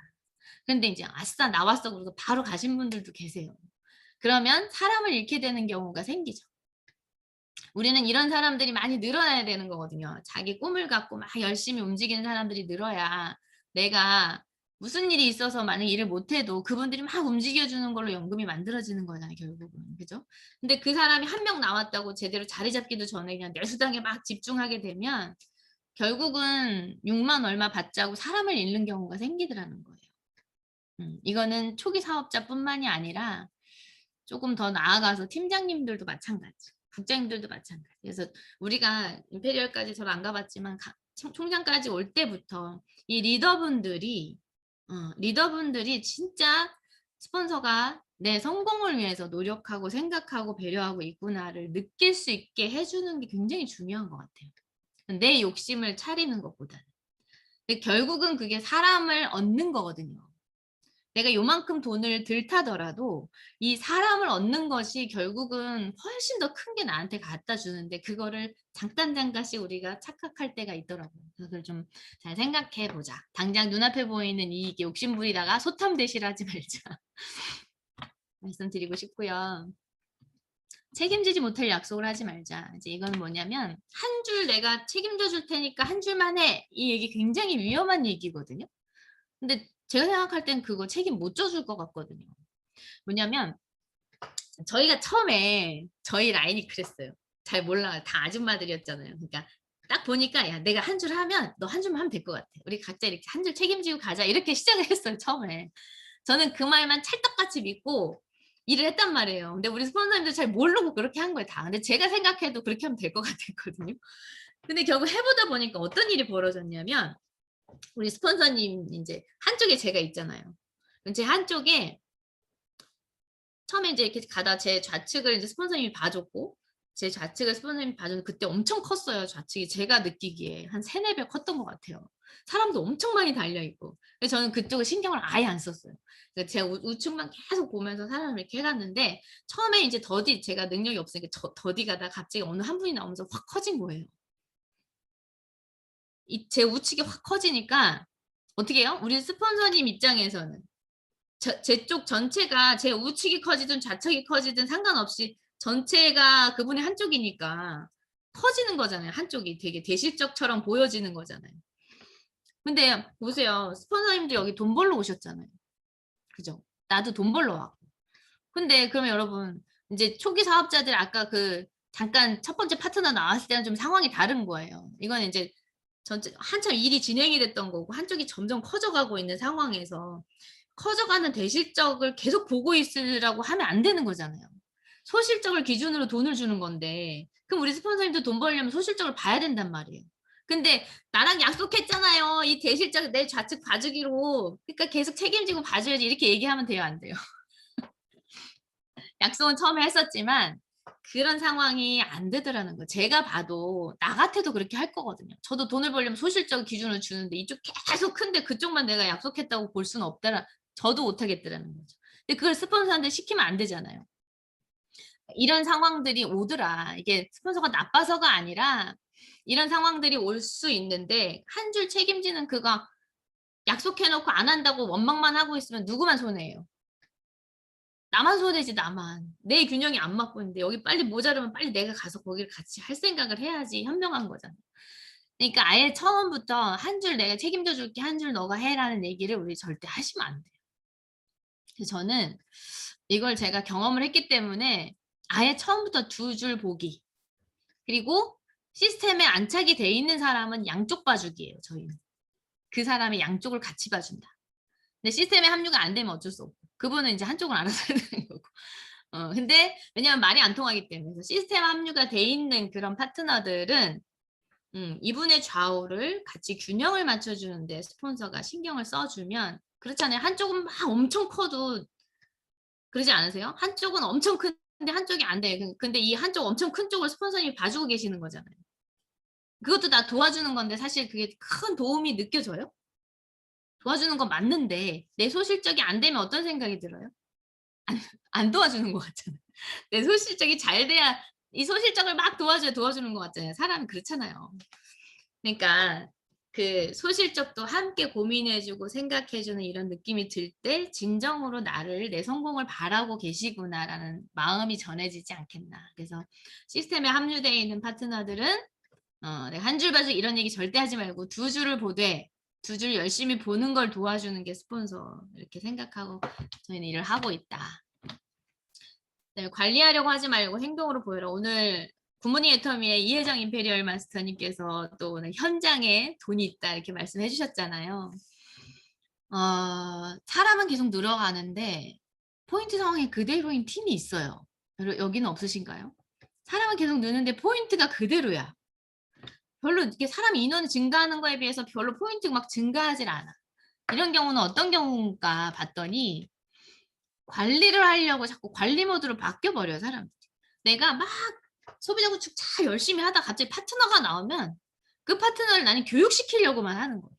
근데 이제 아싸 나왔어 그러고 바로 가신 분들도 계세요. 그러면 사람을 잃게 되는 경우가 생기죠. 우리는 이런 사람들이 많이 늘어나야 되는 거거든요. 자기 꿈을 갖고 막 열심히 움직이는 사람들이 늘어야 내가 무슨 일이 있어서 만약 일을 못 해도 그분들이 막 움직여 주는 걸로 연금이 만들어지는 거잖아요, 결국은. 그죠? 근데 그 사람이 한 명 나왔다고 제대로 자리 잡기도 전에 그냥 내 수당에 막 집중하게 되면 결국은 6만 얼마 받자고 사람을 잃는 경우가 생기더라는 거예요. 이거는 초기 사업자뿐만이 아니라 조금 더 나아가서 팀장님들도 마찬가지, 국장님들도 마찬가지. 그래서 우리가 임페리얼까지 저를 안 가봤지만 총장까지 올 때부터 이 리더분들이 진짜 스폰서가 내 성공을 위해서 노력하고 생각하고 배려하고 있구나를 느낄 수 있게 해주는 게 굉장히 중요한 것 같아요. 내 욕심을 차리는 것보다는. 근데 결국은 그게 사람을 얻는 거거든요. 내가 요만큼 돈을 들타더라도 이 사람을 얻는 것이 결국은 훨씬 더 큰 게 나한테 갖다 주는데 그거를 잠깐씩 우리가 착각할 때가 있더라고요. 그걸 좀 잘 생각해 보자. 당장 눈앞에 보이는 이익에 욕심부리다가 소탐대실하지 말자. 말씀드리고 싶고요. 책임지지 못할 약속을 하지 말자. 이제 이건 뭐냐면 한 줄 내가 책임져 줄 테니까 한 줄만 해. 이 얘기 굉장히 위험한 얘기거든요. 근데 제가 생각할 땐 그거 책임 못 져줄 것 같거든요. 뭐냐면 저희가 처음에 저희 라인이 그랬어요. 잘 몰라요. 다 아줌마들이었잖아요. 그러니까 딱 보니까 야 내가 한 줄 하면 너 한 줄만 하면 될 것 같아. 우리 각자 이렇게 한 줄 책임지고 가자. 이렇게 시작을 했어요. 처음에. 저는 그 말만 찰떡같이 믿고 일을 했단 말이에요. 근데 우리 스폰서님들 잘 모르고 그렇게 한 거예요. 다. 근데 제가 생각해도 그렇게 하면 될 것 같았거든요. 근데 결국 해보다 보니까 어떤 일이 벌어졌냐면 우리 스폰서님 이제 한쪽에 제가 있잖아요. 제 한쪽에 처음에 이제 이렇게 가다 제 좌측을 이제 스폰서님이 봐줬고 제 좌측을 스폰서님이 봐줬는데 그때 엄청 컸어요. 좌측이 제가 느끼기에 한 3-4배 컸던 것 같아요. 사람도 엄청 많이 달려있고 그래서 저는 그쪽을 신경을 아예 안 썼어요. 그러니까 제가 우측만 계속 보면서 사람을 이렇게 해갔는데 처음에 이제 더디 제가 능력이 없으니까 더디 가다 갑자기 어느 한 분이 나오면서 확 커진 거예요. 제 우측이 확 커지니까 어떻게 해요? 우리 스폰서님 입장에서는 제 쪽 전체가 제 우측이 커지든 좌측이 커지든 상관없이 전체가 그분의 한쪽이니까 커지는 거잖아요. 한쪽이 되게 대실적처럼 보여지는 거잖아요. 근데 보세요. 스폰서님들 여기 돈 벌러 오셨잖아요. 그죠? 나도 돈 벌러 왔고. 근데 그러면 여러분 이제 초기 사업자들 아까 그 잠깐 첫 번째 파트너 나왔을 때는 좀 상황이 다른 거예요. 이건 이제 전체 한참 일이 진행이 됐던 거고 한쪽이 점점 커져가고 있는 상황에서 커져가는 대실적을 계속 보고 있으라고 하면 안 되는 거잖아요. 소실적을 기준으로 돈을 주는 건데 그럼 우리 스폰서님도 돈 벌려면 소실적을 봐야 된단 말이에요. 근데 나랑 약속했잖아요. 이 대실적 내 좌측 봐주기로. 그러니까 계속 책임지고 봐줘야지 이렇게 얘기하면 돼요, 안 돼요? 약속은 처음에 했었지만 그런 상황이 안 되더라는 거예요. 제가 봐도 나 같아도 그렇게 할 거거든요. 저도 돈을 벌려면 소실적 기준을 주는데 이쪽 계속 큰데 그쪽만 내가 약속했다고 볼 수는 없더라. 저도 못하겠더라는 거죠. 근데 그걸 스폰서한테 시키면 안 되잖아요. 이런 상황들이 오더라. 이게 스폰서가 나빠서가 아니라 이런 상황들이 올 수 있는데 한 줄 책임지는 그가 약속해놓고 안 한다고 원망만 하고 있으면 누구만 손해예요. 나만 손해지 나만. 내 균형이 안 맞고 있는데 여기 빨리 모자르면 빨리 내가 가서 거기를 같이 할 생각을 해야지 현명한 거잖아. 그러니까 아예 처음부터 한 줄 내가 책임져 줄게 한 줄 너가 해라는 얘기를 우리 절대 하시면 안 돼요. 그래서 저는 이걸 제가 경험을 했기 때문에 아예 처음부터 2줄 보기. 그리고 시스템에 안착이 돼 있는 사람은 양쪽 봐주기예요. 저희는. 그 사람의 양쪽을 같이 봐준다. 근데 시스템에 합류가 안 되면 어쩔 수 없고 그분은 이제 한쪽을 알아서 해야 되는 거고. 근데 왜냐면 말이 안 통하기 때문에. 그래서 시스템 합류가 돼 있는 그런 파트너들은 이분의 좌우를 같이 균형을 맞춰주는데 스폰서가 신경을 써주면 그렇잖아요. 한쪽은 막 엄청 커도 그러지 않으세요? 한쪽은 엄청 큰데 한쪽이 안 돼. 근데 이 한쪽 엄청 큰 쪽을 스폰서님이 봐주고 계시는 거잖아요. 그것도 다 도와주는 건데 사실 그게 큰 도움이 느껴져요? 도와주는 건 맞는데 내 소실적이 안 되면 어떤 생각이 들어요? 안 도와주는 것 같잖아요. 내 소실적이 잘 돼야 이 소실적을 막 도와줘야 도와주는 것 같잖아요. 사람이 그렇잖아요. 그러니까 그 소실적도 함께 고민해 주고 생각해 주는 이런 느낌이 들 때 '진정으로 나를 내 성공을 바라고 계시구나.'라는 마음이 전해지지 않겠나. 그래서 시스템에 합류되어 있는 파트너들은 내가 한 줄 봐서 이런 얘기 절대 하지 말고 두 줄을 보되 두 줄 열심히 보는 걸 도와주는 게 스폰서 이렇게 생각하고 저희는 일을 하고 있다. 네, 관리하려고 하지 말고 행동으로 보여라. 오늘 굿모닝 애터미의 이혜정 임페리얼 마스터님께서 또 오늘 현장에 돈이 있다 이렇게 말씀해 주셨잖아요. 사람은 계속 늘어가는데 포인트 상황이 그대로인 팀이 있어요. 여기는 없으신가요? 사람은 계속 느는데 포인트가 그대로야. 별로 이렇게 사람 인원이 증가하는 거에 비해서 별로 포인트가 막 증가하질 않아. 이런 경우는 어떤 경우인가 봤더니 관리를 하려고 자꾸 관리 모드로 바뀌어버려요, 사람들이. 내가 막 소비자 구축 잘 열심히 하다 갑자기 파트너가 나오면 그 파트너를 나는 교육시키려고만 하는 거예요.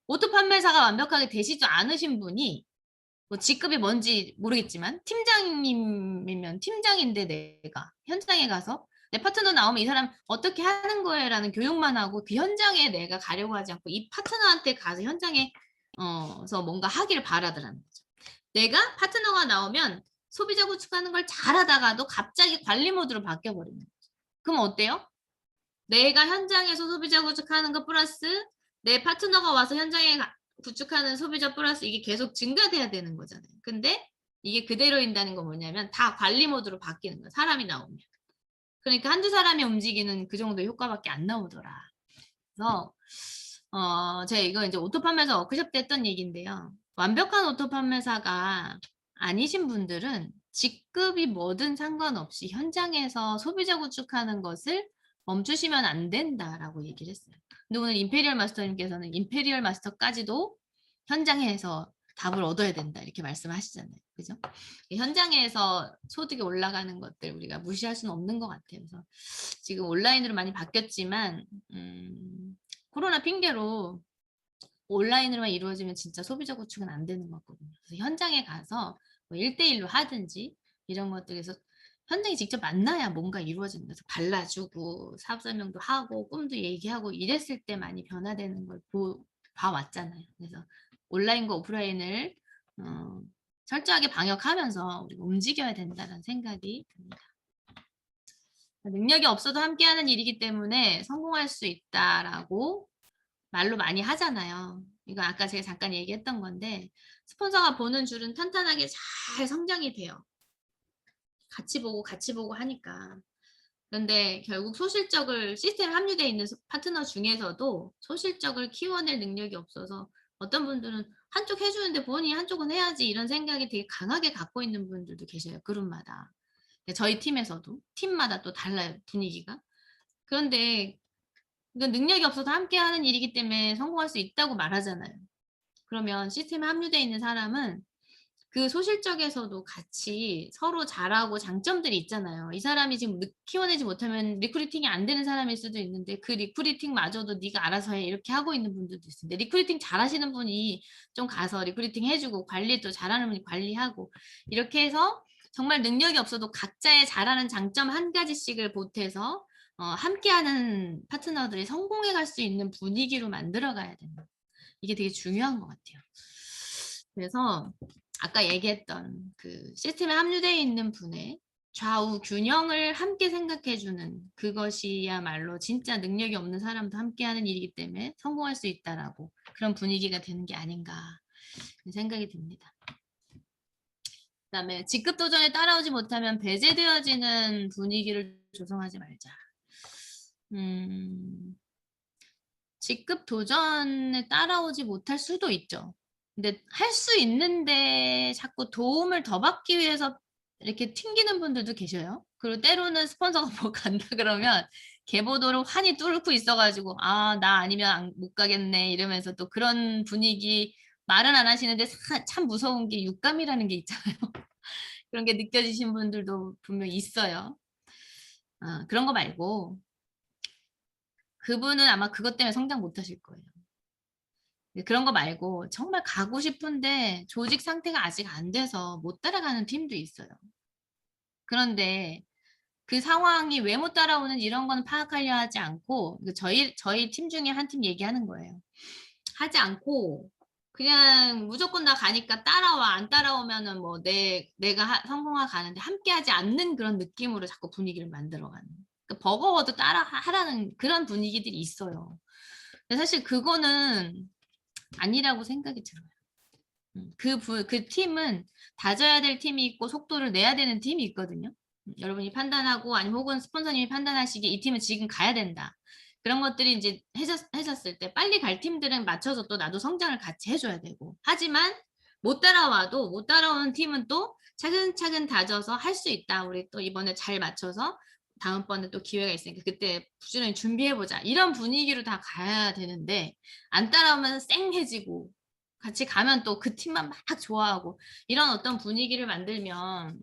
오토 판매사가 완벽하게 되시지 않으신 분이 뭐 직급이 뭔지 모르겠지만 팀장님이면 팀장인데 내가 현장에 가서 내 파트너 나오면 이 사람 어떻게 하는 거예요라는 교육만 하고 그 현장에 내가 가려고 하지 않고 이 파트너한테 가서 현장에 서 뭔가 하기를 바라더라는 거죠. 내가 파트너가 나오면 소비자 구축하는 걸 잘하다가도 갑자기 관리 모드로 바뀌어버리는 거죠. 그럼 어때요? 내가 현장에서 소비자 구축하는 거 플러스 내 파트너가 와서 현장에 구축하는 소비자 플러스 이게 계속 증가돼야 되는 거잖아요. 근데 이게 그대로인다는 건 뭐냐면 다 관리 모드로 바뀌는 거야. 사람이 나오면. 그러니까 한두 사람이 움직이는 그 정도의 효과밖에 안 나오더라. 그래서 제가 이거 이제 오토 판매사 워크숍 때 했던 얘기인데요. 완벽한 오토 판매사가 아니신 분들은 직급이 뭐든 상관없이 현장에서 소비자 구축하는 것을 멈추시면 안 된다라고 얘기를 했어요. 근데 오늘 임페리얼 마스터님께서는 임페리얼 마스터까지도 현장에서 답을 얻어야 된다 이렇게 말씀하시잖아요. 그죠? 현장에서 소득이 올라가는 것들 우리가 무시할 수는 없는 것 같아요. 그래서 지금 온라인으로 많이 바뀌었지만 코로나 핑계로 온라인으로만 이루어지면 진짜 소비자 구축은 안 되는 거거든요. 그래서 현장에 가서 뭐 1대1로 하든지 이런 것들에서 현장에 직접 만나야 뭔가 이루어지는 거죠. 발라주고 사업 설명도 하고 꿈도 얘기하고 이랬을 때 많이 변화되는 걸 봐왔잖아요. 그래서 온라인과 오프라인을 철저하게 방역하면서 우리가 움직여야 된다는 생각이 듭니다. 능력이 없어도 함께하는 일이기 때문에 성공할 수 있다라고 말로 많이 하잖아요. 이거 아까 제가 잠깐 얘기했던 건데 스폰서가 보는 줄은 탄탄하게 잘 성장이 돼요. 같이 보고 하니까. 그런데 결국 소실적을 시스템에 합류되어 있는 파트너 중에서도 소실적을 키워낼 능력이 없어서 어떤 분들은 한쪽 해주는데 본인이 한쪽은 해야지 이런 생각이 되게 강하게 갖고 있는 분들도 계셔요. 그룹마다. 저희 팀에서도 팀마다 또 달라요. 분위기가. 그런데 이건 능력이 없어도 함께하는 일이기 때문에 성공할 수 있다고 말하잖아요. 그러면 시스템에 합류되어 있는 사람은 그 소실적에서도 같이 서로 잘하고 장점들이 있잖아요. 이 사람이 지금 키워내지 못하면 리크루팅이 안 되는 사람일 수도 있는데 그 리크루팅마저도 네가 알아서 해 이렇게 하고 있는 분들도 있는데 리크루팅 잘하시는 분이 좀 가서 리크루팅 해주고 관리 또 잘하는 분이 관리하고 이렇게 해서 정말 능력이 없어도 각자의 잘하는 장점 한 가지씩을 보태서 함께하는 파트너들이 성공해 갈 수 있는 분위기로 만들어 가야 된다. 이게 되게 중요한 것 같아요. 그래서 아까 얘기했던 그 시스템에 합류되어 있는 분의 좌우 균형을 함께 생각해주는 그것이야말로 진짜 능력이 없는 사람도 함께하는 일이기 때문에 성공할 수 있다라고 그런 분위기가 되는 게 아닌가 생각이 듭니다. 그다음에 직급 도전에 따라오지 못하면 배제되어지는 분위기를 조성하지 말자. 직급 도전에 따라오지 못할 수도 있죠. 근데 할 수 있는데 자꾸 도움을 더 받기 위해서 이렇게 튕기는 분들도 계셔요. 그리고 때로는 스폰서가 뭐 간다 그러면 계보도를 환히 뚫고 있어 가지고 '아 나 아니면 못 가겠네.' 이러면서 또 그런 분위기 말은 안 하시는데 참 무서운 게 육감이라는 게 있잖아요. 그런 게 느껴지신 분들도 분명히 있어요. 그런 거 말고 그분은 아마 그것 때문에 성장 못 하실 거예요. 그런 거 말고 정말 가고 싶은데 조직 상태가 아직 안 돼서 못 따라가는 팀도 있어요. 그런데 그 상황이 왜 못 따라오는지 이런 거는 파악하려 하지 않고 저희 팀 중에 한 팀 얘기하는 거예요. 하지 않고 그냥 무조건 나 가니까 따라와. 안 따라오면은 뭐 내가 성공하 가는데 함께하지 않는 그런 느낌으로 자꾸 분위기를 만들어가는. 그러니까 버거워도 따라 하라는 그런 분위기들이 있어요. 근데 사실 그거는 아니라고 생각이 들어요. 그 팀은 다져야 될 팀이 있고 속도를 내야 되는 팀이 있거든요. 여러분이 판단하고 아니면 혹은 스폰서님이 판단하시기에 '이 팀은 지금 가야 된다.' 그런 것들이 인제 해졌을 때 빨리 갈 팀들은 맞춰서 또 나도 성장을 같이 해 줘야 되고. 하지만 못 따라와도 못 따라오는 팀은 또 차근차근 다져서 '할 수 있다. 우리 또 이번에 잘 맞춰서 다음번에 또 기회가 있으니까 그때 부지런히 준비해 보자.' 이런 분위기로 다 가야 되는데 안 따라오면 쌩해지고 같이 가면 또 그 팀만 막 좋아하고 이런 어떤 분위기를 만들면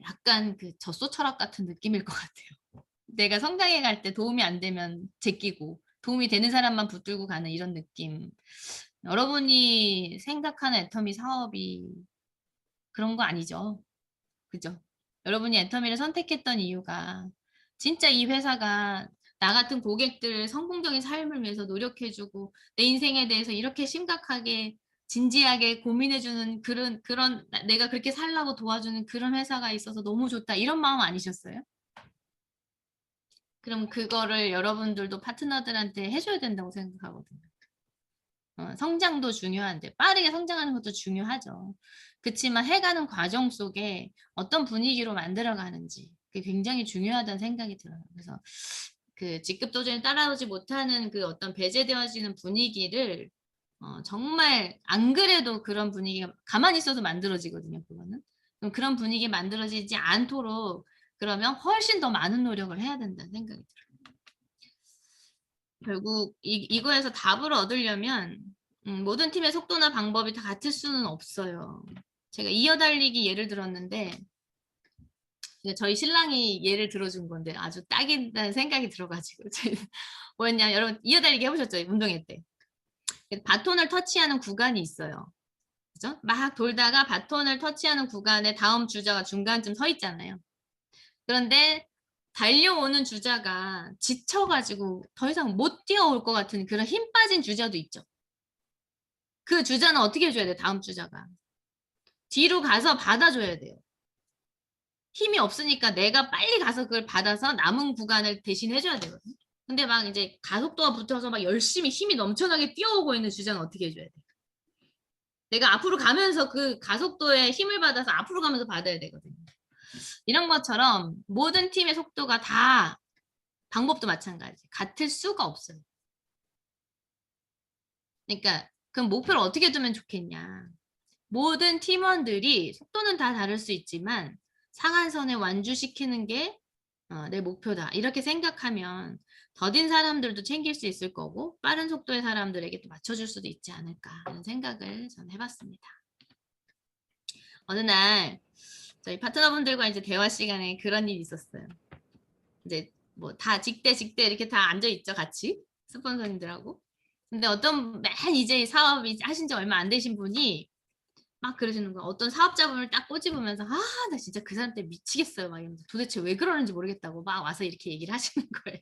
약간 그 젖소 철학 같은 느낌일 것 같아요. 내가 성장해 갈 때 도움이 안 되면 제끼고 도움이 되는 사람만 붙들고 가는 이런 느낌. 여러분이 생각하는 애터미 사업이 그런 거 아니죠. 그죠? 여러분이 애터미를 선택했던 이유가 진짜 이 회사가 나 같은 고객들 성공적인 삶을 위해서 노력해 주고 내 인생에 대해서 이렇게 심각하게 진지하게 고민해 주는 그런 내가 그렇게 살라고 도와주는 그런 회사가 있어서 너무 좋다 이런 마음 아니셨어요? 그럼 그거를 여러분들도 파트너들한테 해 줘야 된다고 생각하거든요. 성장도 중요한데 빠르게 성장하는 것도 중요하죠. 그치만 해 가는 과정 속에 어떤 분위기로 만들어 가는지 그게 굉장히 중요하다는 생각이 들어요. 그래서 그 직급 도전에 따라오지 못하는 그 어떤 배제되어지는 분위기를 정말 안 그래도 그런 분위기가 가만히 있어도 만들어지거든요 그거는. 그럼 그런 분위기 만들어지지 않도록 그러면 훨씬 더 많은 노력을 해야 된다는 생각이 들어요. 결국 이거에서 답을 얻으려면 모든 팀의 속도나 방법이 다 같을 수는 없어요. 제가 이어달리기 예를 들었는데 저희 신랑이 예를 들어준 건데 아주 딱이다는 생각이 들어 가지고 뭐였냐면 여러분 이어달리기 해 보셨죠? 운동회 때. 바톤을 터치하는 구간이 있어요. 그죠? 막 돌다가 바톤을 터치하는 구간에 다음 주자가 중간쯤 서 있잖아요. 그런데 달려오는 주자가 지쳐 가지고 더 이상 못 뛰어올 것 같은 그런 힘 빠진 주자도 있죠. 그 주자는 어떻게 해 줘야 돼요 다음 주자가? 뒤로 가서 받아 줘야 돼요. 힘이 없으니까 내가 빨리 가서 그걸 받아서 남은 구간을 대신해 줘야 되거든요. 근데 막 이제 가속도가 붙어서 막 열심히 힘이 넘쳐나게 뛰어오고 있는 주자는 어떻게 해 줘야 돼? 내가 앞으로 가면서 그 가속도에 힘을 받아서 앞으로 가면서 받아야 되거든요. 이런 것처럼 모든 팀의 속도가 다 방법도 마찬가지. 같을 수가 없어요. 그러니까 그럼 목표를 어떻게 두면 좋겠냐. 모든 팀원들이 속도는 다 다를 수 있지만 상한선에 완주시키는 게 내 목표다. 이렇게 생각하면 더딘 사람들도 챙길 수 있을 거고 빠른 속도의 사람들에게 또 맞춰줄 수도 있지 않을까 하는 생각을 저는 해봤습니다. 어느 날 저희 파트너분들과 이제 대화 시간에 그런 일이 있었어요. 이제 뭐 다 직대 이렇게 다 앉아 있죠, 같이 스폰서님들하고. 근데 어떤 맨 이제 사업이 하신 지 얼마 안 되신 분이 막 그러시는 거야. 어떤 사업자분을 딱 꼬집으면서 "아 나 진짜 그 사람 때문에 미치겠어요." 막 이러면서 도대체 왜 그러는지 모르겠다고 막 와서 이렇게 얘기를 하시는 거예요.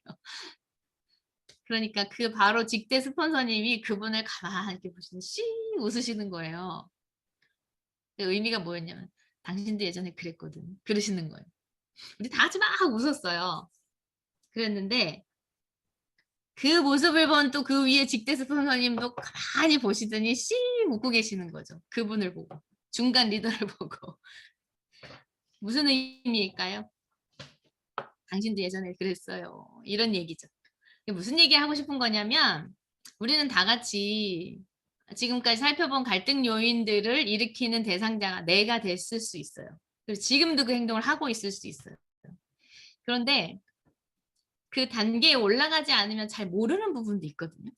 그러니까 그 바로 직대 스폰서님이 그분을 가만히 이렇게 보시더니 씩 웃으시는 거예요. 그 의미가 뭐였냐면 "당신도 예전에 그랬거든." 그러시는 거예요. 근데 다 같이 막 웃었어요. 그랬는데 그 모습을 본 또 그 위에 직대 스폰서님도 가만히 보시더니 씩 웃고 계시는 거죠. 그분을 보고. 중간 리더를 보고. 무슨 의미일까요? "당신도 예전에 그랬어요." 이런 얘기죠. 이게 무슨 얘기하고 싶은 거냐면 우리는 다 같이 지금까지 살펴본 갈등 요인들을 일으키는 대상자가 내가 됐을 수 있어요. 그리고 지금도 그 행동을 하고 있을 수 있어요. 그런데 그 단계에 올라가지 않으면 잘 모르는 부분도 있거든요.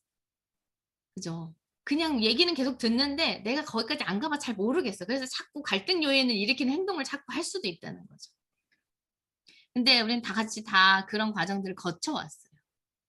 그죠? 그냥 얘기는 계속 듣는데 내가 거기까지 안 가봐 잘 모르겠어. 그래서 자꾸 갈등 요인을 일으키는 행동을 자꾸 할 수도 있다는 거죠. 근데 우린 다 같이 다 그런 과정들을 거쳐왔어요.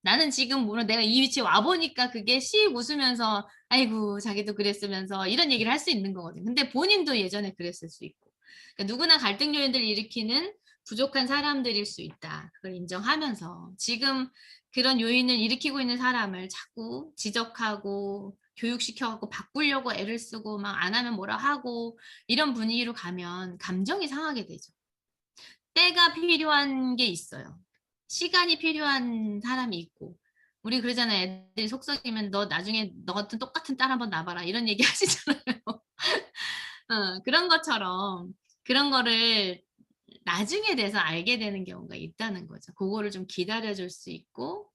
나는 지금 물론 내가 이 위치에 와 보니까 그게 씩 웃으면서 "아이고 자기도 그랬으면서." 이런 얘기를 할 수 있는 거거든요. 근데 본인도 예전에 그랬을 수 있고. 그러니까 누구나 갈등 요인들을 일으키는 부족한 사람들일 수 있다. 그걸 인정하면서 지금 그런 요인을 일으키고 있는 사람을 자꾸 지적하고 교육시켜 갖고 바꾸려고 애를 쓰고 막 안 하면 뭐라 하고 이런 분위기로 가면 감정이 상하게 되죠. 때가 필요한 게 있어요. 시간이 필요한 사람이 있고. 우리 그러잖아요. 애들이 속썩이면 "너 나중에 너 같은 똑같은 딸 한번 낳아 봐라." 이런 얘기 하시잖아요. 그런 것처럼 그런 거를 나중에 돼서 알게 되는 경우가 있다는 거죠. 고거를 좀 기다려 줄 수 있고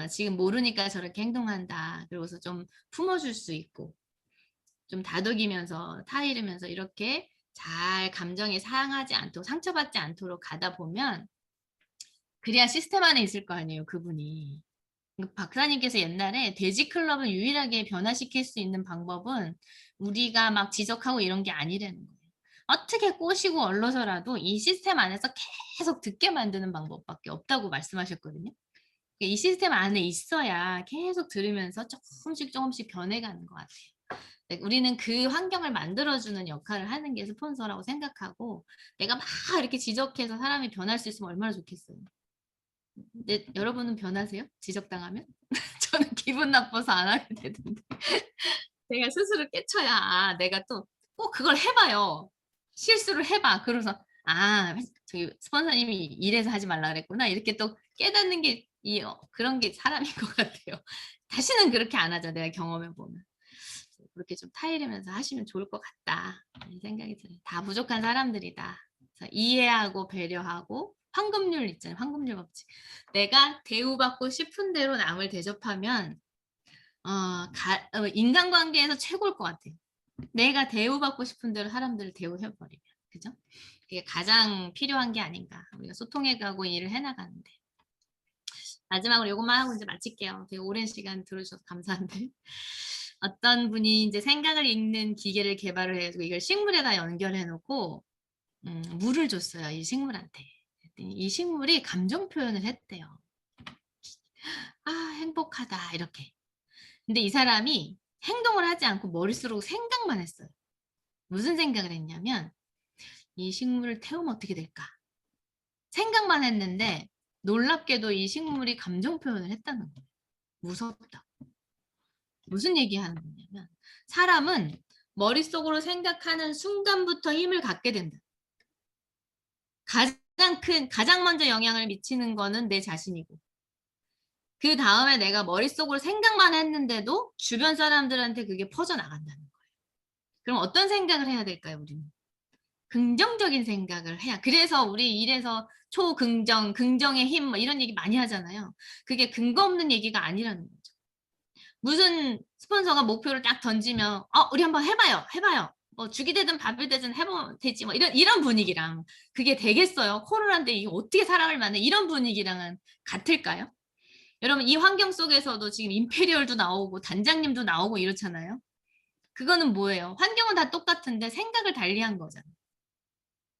지금 모르니까 저렇게 행동한다. 그러고서 좀 품어 줄 수 있고 좀 다독이면서 타이르면서 이렇게 잘 감정이 상하지 않도록 상처받지 않도록 가다 보면 그래야 시스템 안에 있을 거 아니에요, 그분이. 그 박사님께서 옛날에 돼지 클럽을 유일하게 변화시킬 수 있는 방법은 우리가 막 지적하고 이런 게 아니라는 거예요. 어떻게 꼬시고 얼러서라도 이 시스템 안에서 계속 듣게 만드는 방법밖에 없다고 말씀하셨거든요. 이 시스템 안에 있어야 계속 들으면서 쪼끔씩 쪼금씩 변해가는 것 같아요. 네, 우리는 그 환경을 만들어주는 역할을 하는 게 스폰서라고 생각하고 내가 막 이렇게 지적해서 사람이 변할 수 있으면 얼마나 좋겠어요. 근데 여러분은 변하세요? 지적당하면? 저는 기분 나빠서 안 하게 되던데. 제가 스스로 깨쳐야 '아 내가 또 꼭 그걸 해 봐요. 실수를 해 봐.' 그러고서 '아 저기 스폰서님이 이래서 하지 말라 그랬구나.' 이렇게 또 깨닫는 게 그런 게 사람인 것 같아요. 다시는 그렇게 안 하죠, 내가 경험해 보면. 그렇게 좀 타이르면서 하시면 좋을 것 같다. 이런 생각이 들어요. 다 부족한 사람들이다. 그래서 이해하고 배려하고 황금률 있잖아요. 황금률 법칙. 내가 대우받고 싶은 대로 남을 대접하면 인간관계에서 최고일 것 같아요. 내가 대우받고 싶은 대로 사람들을 대우해 버리면. 그죠? 그게 가장 필요한 게 아닌가. 우리가 소통해 가고 일을 해 나가는데. 마지막으로 요것만 하고 이제 마칠게요. 되게 오랜 시간 들어 주셔서 감사한데. 어떤 분이 인제 생각을 읽는 기계를 개발을 해 가지고 이걸 식물에다 연결해 놓고 물을 줬어요, 이 식물한테. 그랬더니 이 식물이 감정 표현을 했대요. "아 행복하다." 이렇게. 근데 이 사람이 행동을 하지 않고 머릿속으로 생각만 했어요. 무슨 생각을 했냐면 '이 식물을 태우면 어떻게 될까?' 생각만 했는데 놀랍게도 이 식물이 감정 표현을 했다는 거예요. 무섭다. 무슨 얘기하는 거냐면 사람은 머릿속으로 생각하는 순간부터 힘을 갖게 된다. 가장 먼저 영향을 미치는 거는 내 자신이고 그다음에 내가 머릿속으로 생각만 했는데도 주변 사람들한테 그게 퍼져나간다는 거예요. 그럼 어떤 생각을 해야 될까요, 우리는? 긍정적인 생각을 해야 그래서 우리 일에서 초긍정, 긍정의 힘 뭐 이런 얘기 많이 하잖아요. 그게 근거 없는 얘기가 아니라는 거죠. 무슨 스폰서가 목표를 딱 던지면 우리 한번 해 봐요. 해 봐요. 뭐 죽이 되든 밥이 되든 해 보면 되지." 뭐 이런 분위기랑 그게 되겠어요? 코로나인데 이게 어떻게 살아갈 만해 이런 분위기랑은 같을까요? 여러분 이 환경 속에서도 지금 임페리얼도 나오고 단장님도 나오고 이렇잖아요. 그거는 뭐예요? 환경은 다 똑같은데 생각을 달리한 거잖아요.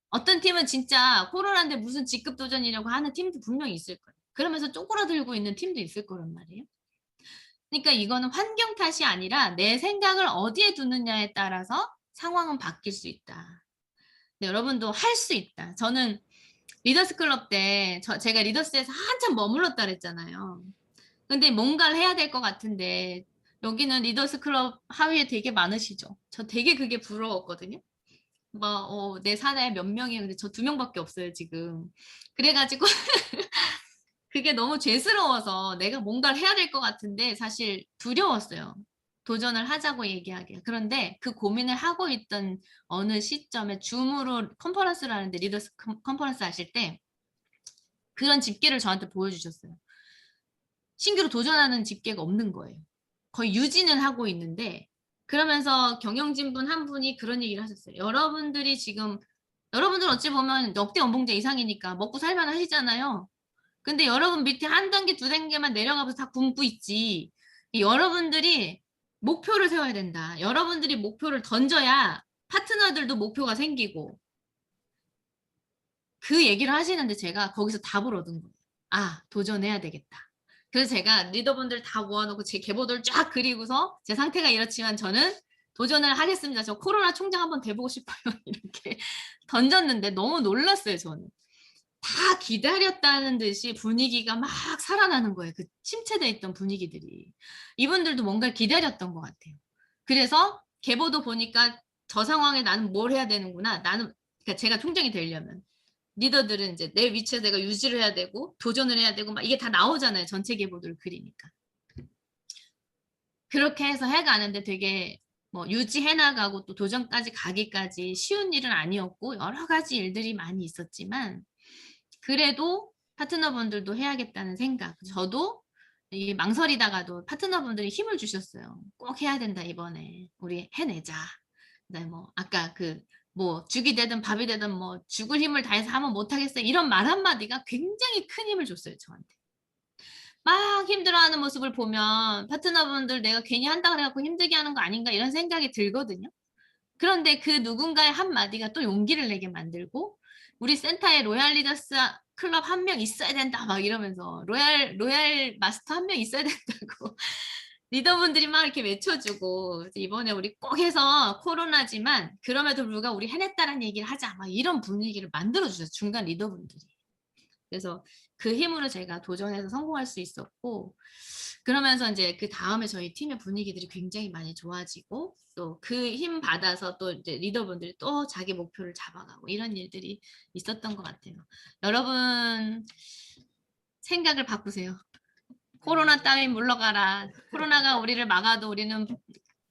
어떤 팀은 진짜 코로나인데 무슨 직급 도전이라고 하는 팀도 분명히 있을 거예요. 그러면서 쪼그라들고 있는 팀도 있을 거란 말이에요. 그러니까 이거는 환경 탓이 아니라 내 생각을 어디에 두느냐에 따라서 상황은 바뀔 수 있다. 네, 여러분도 할 수 있다. 저는 리더스 클럽 때 제가 리더스에서 한참 머물렀다 그랬잖아요. 근데 뭔가를 해야 될 것 같은데 여기는 리더스 클럽 하위에 되게 많으시죠. 저 되게 그게 부러웠거든요. 막 내 사내에 몇 명이에요. 근데 저 2 명밖에 없어요 지금. 그래 가지고 그게 너무 죄스러워서 내가 뭔가를 해야 될 것 같은데 사실 두려웠어요. 도전을 하자고 얘기하기가. 그런데 그 고민을 하고 있던 어느 시점에 줌으로 컨퍼런스를 하는데 리더스 컨퍼런스 하실 때 그런 집계를 저한테 보여주셨어요. 신규로 도전하는 집계가 없는 거예요. 거의 유지는 하고 있는데 그러면서 경영진 분 한 분이 그런 얘기를 하셨어요. 여러분들이 지금 여러분들 어찌 보면 역대 연봉제 이상이니까 먹고 살만 하시잖아요. 근데 여러분 밑에 한 단계 두 단계만 내려가면서 다 굶고 있지. 여러분들이 목표를 세워야 된다. 여러분들이 목표를 던져야 파트너들도 목표가 생기고. 그 얘기를 하시는데 제가 거기서 답을 얻은 거예요. 아, 도전해야 되겠다. 그래서 제가 리더분들 다 모아놓고 제 계보들 쫙 그리고서 제 상태가 이렇지만 저는 도전을 하겠습니다. 저 코로나 총장 한번 돼보고 싶어요. 이렇게 던졌는데 너무 놀랐어요. 저는. 다 기다렸다는 듯이 분위기가 막 살아나는 거예요. 그 침체돼 있던 분위기들이. 이분들도 뭔가를 기다렸던 것 같아요. 그래서 계보도 보니까 저 상황에 나는 뭘 해야 되는구나. 나는 그러니까 제가 총장이 되려면 리더들은 이제 내 위치에 내가 유지를 해야 되고 도전을 해야 되고 막 이게 다 나오잖아요. 전체 계보들을 그리니까. 그렇게 해서 해가는데 되게 뭐 유지해 나가고 또 도전까지 가기까지 쉬운 일은 아니었고 여러 가지 일들이 많이 있었지만 그래도 파트너분들도 해야겠다는 생각. 저도 이 망설이다가도 파트너분들이 힘을 주셨어요. 꼭 해야 된다 이번에. 우리 해내자. 그다음에 뭐 아까 그 뭐 죽이 되든 밥이 되든 뭐 죽을 힘을 다해서 하면 못하겠어요. 이런 말 한마디가 굉장히 큰 힘을 줬어요. 저한테. 막 힘들어하는 모습을 보면 파트너분들 내가 괜히 한다 그래갖고 힘들게 하는 거 아닌가 이런 생각이 들거든요. 그런데 그 누군가의 한마디가 또 용기를 내게 만들고 우리 센터에 로얄 리더스 클럽 한 명 있어야 된다 막 이러면서 로얄 마스터 한 명 있어야 된다고 리더분들이 막 이렇게 외쳐주고 이번에 우리 꼭 해서 코로나지만 그럼에도 불구하고 우리 해냈다는 얘기를 하자 막 이런 분위기를 만들어주셨어요. 중간 리더분들이. 그래서 그 힘으로 제가 도전해서 성공할 수 있었고 그러면서 이제 그 다음에 저희 팀의 분위기들이 굉장히 많이 좋아지고 또 그 힘 받아서 또 이제 리더분들이 또 자기 목표를 잡아가고 이런 일들이 있었던 것 같아요. 여러분 생각을 바꾸세요. 코로나 따윈 물러가라. 코로나가 우리를 막아도 우리는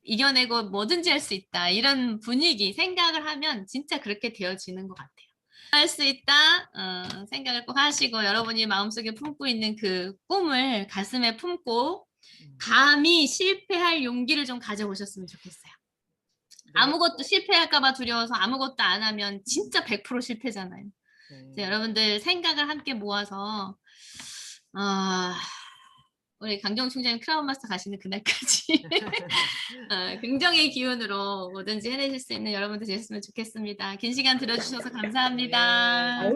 이겨내고 뭐든지 할 수 있다. 이런 분위기 생각을 하면 진짜 그렇게 되어지는 것 같아요. 할 수 있다 생각을 꼭 하시고 여러분이 마음속에 품고 있는 그 꿈을 가슴에 품고 감히 실패할 용기를 좀 가져보셨으면 좋겠어요. 아무것도 실패할까 봐 두려워서 아무것도 안 하면 진짜 100% 실패잖아요. 여러분들 생각을 함께 모아서 우리 강정 총장님 크라운 마스터 가시는 그날까지 긍정의 기운으로 뭐든지 해내실 수 있는 여러분들 되셨으면 좋겠습니다. 긴 시간 들어주셔서 감사합니다.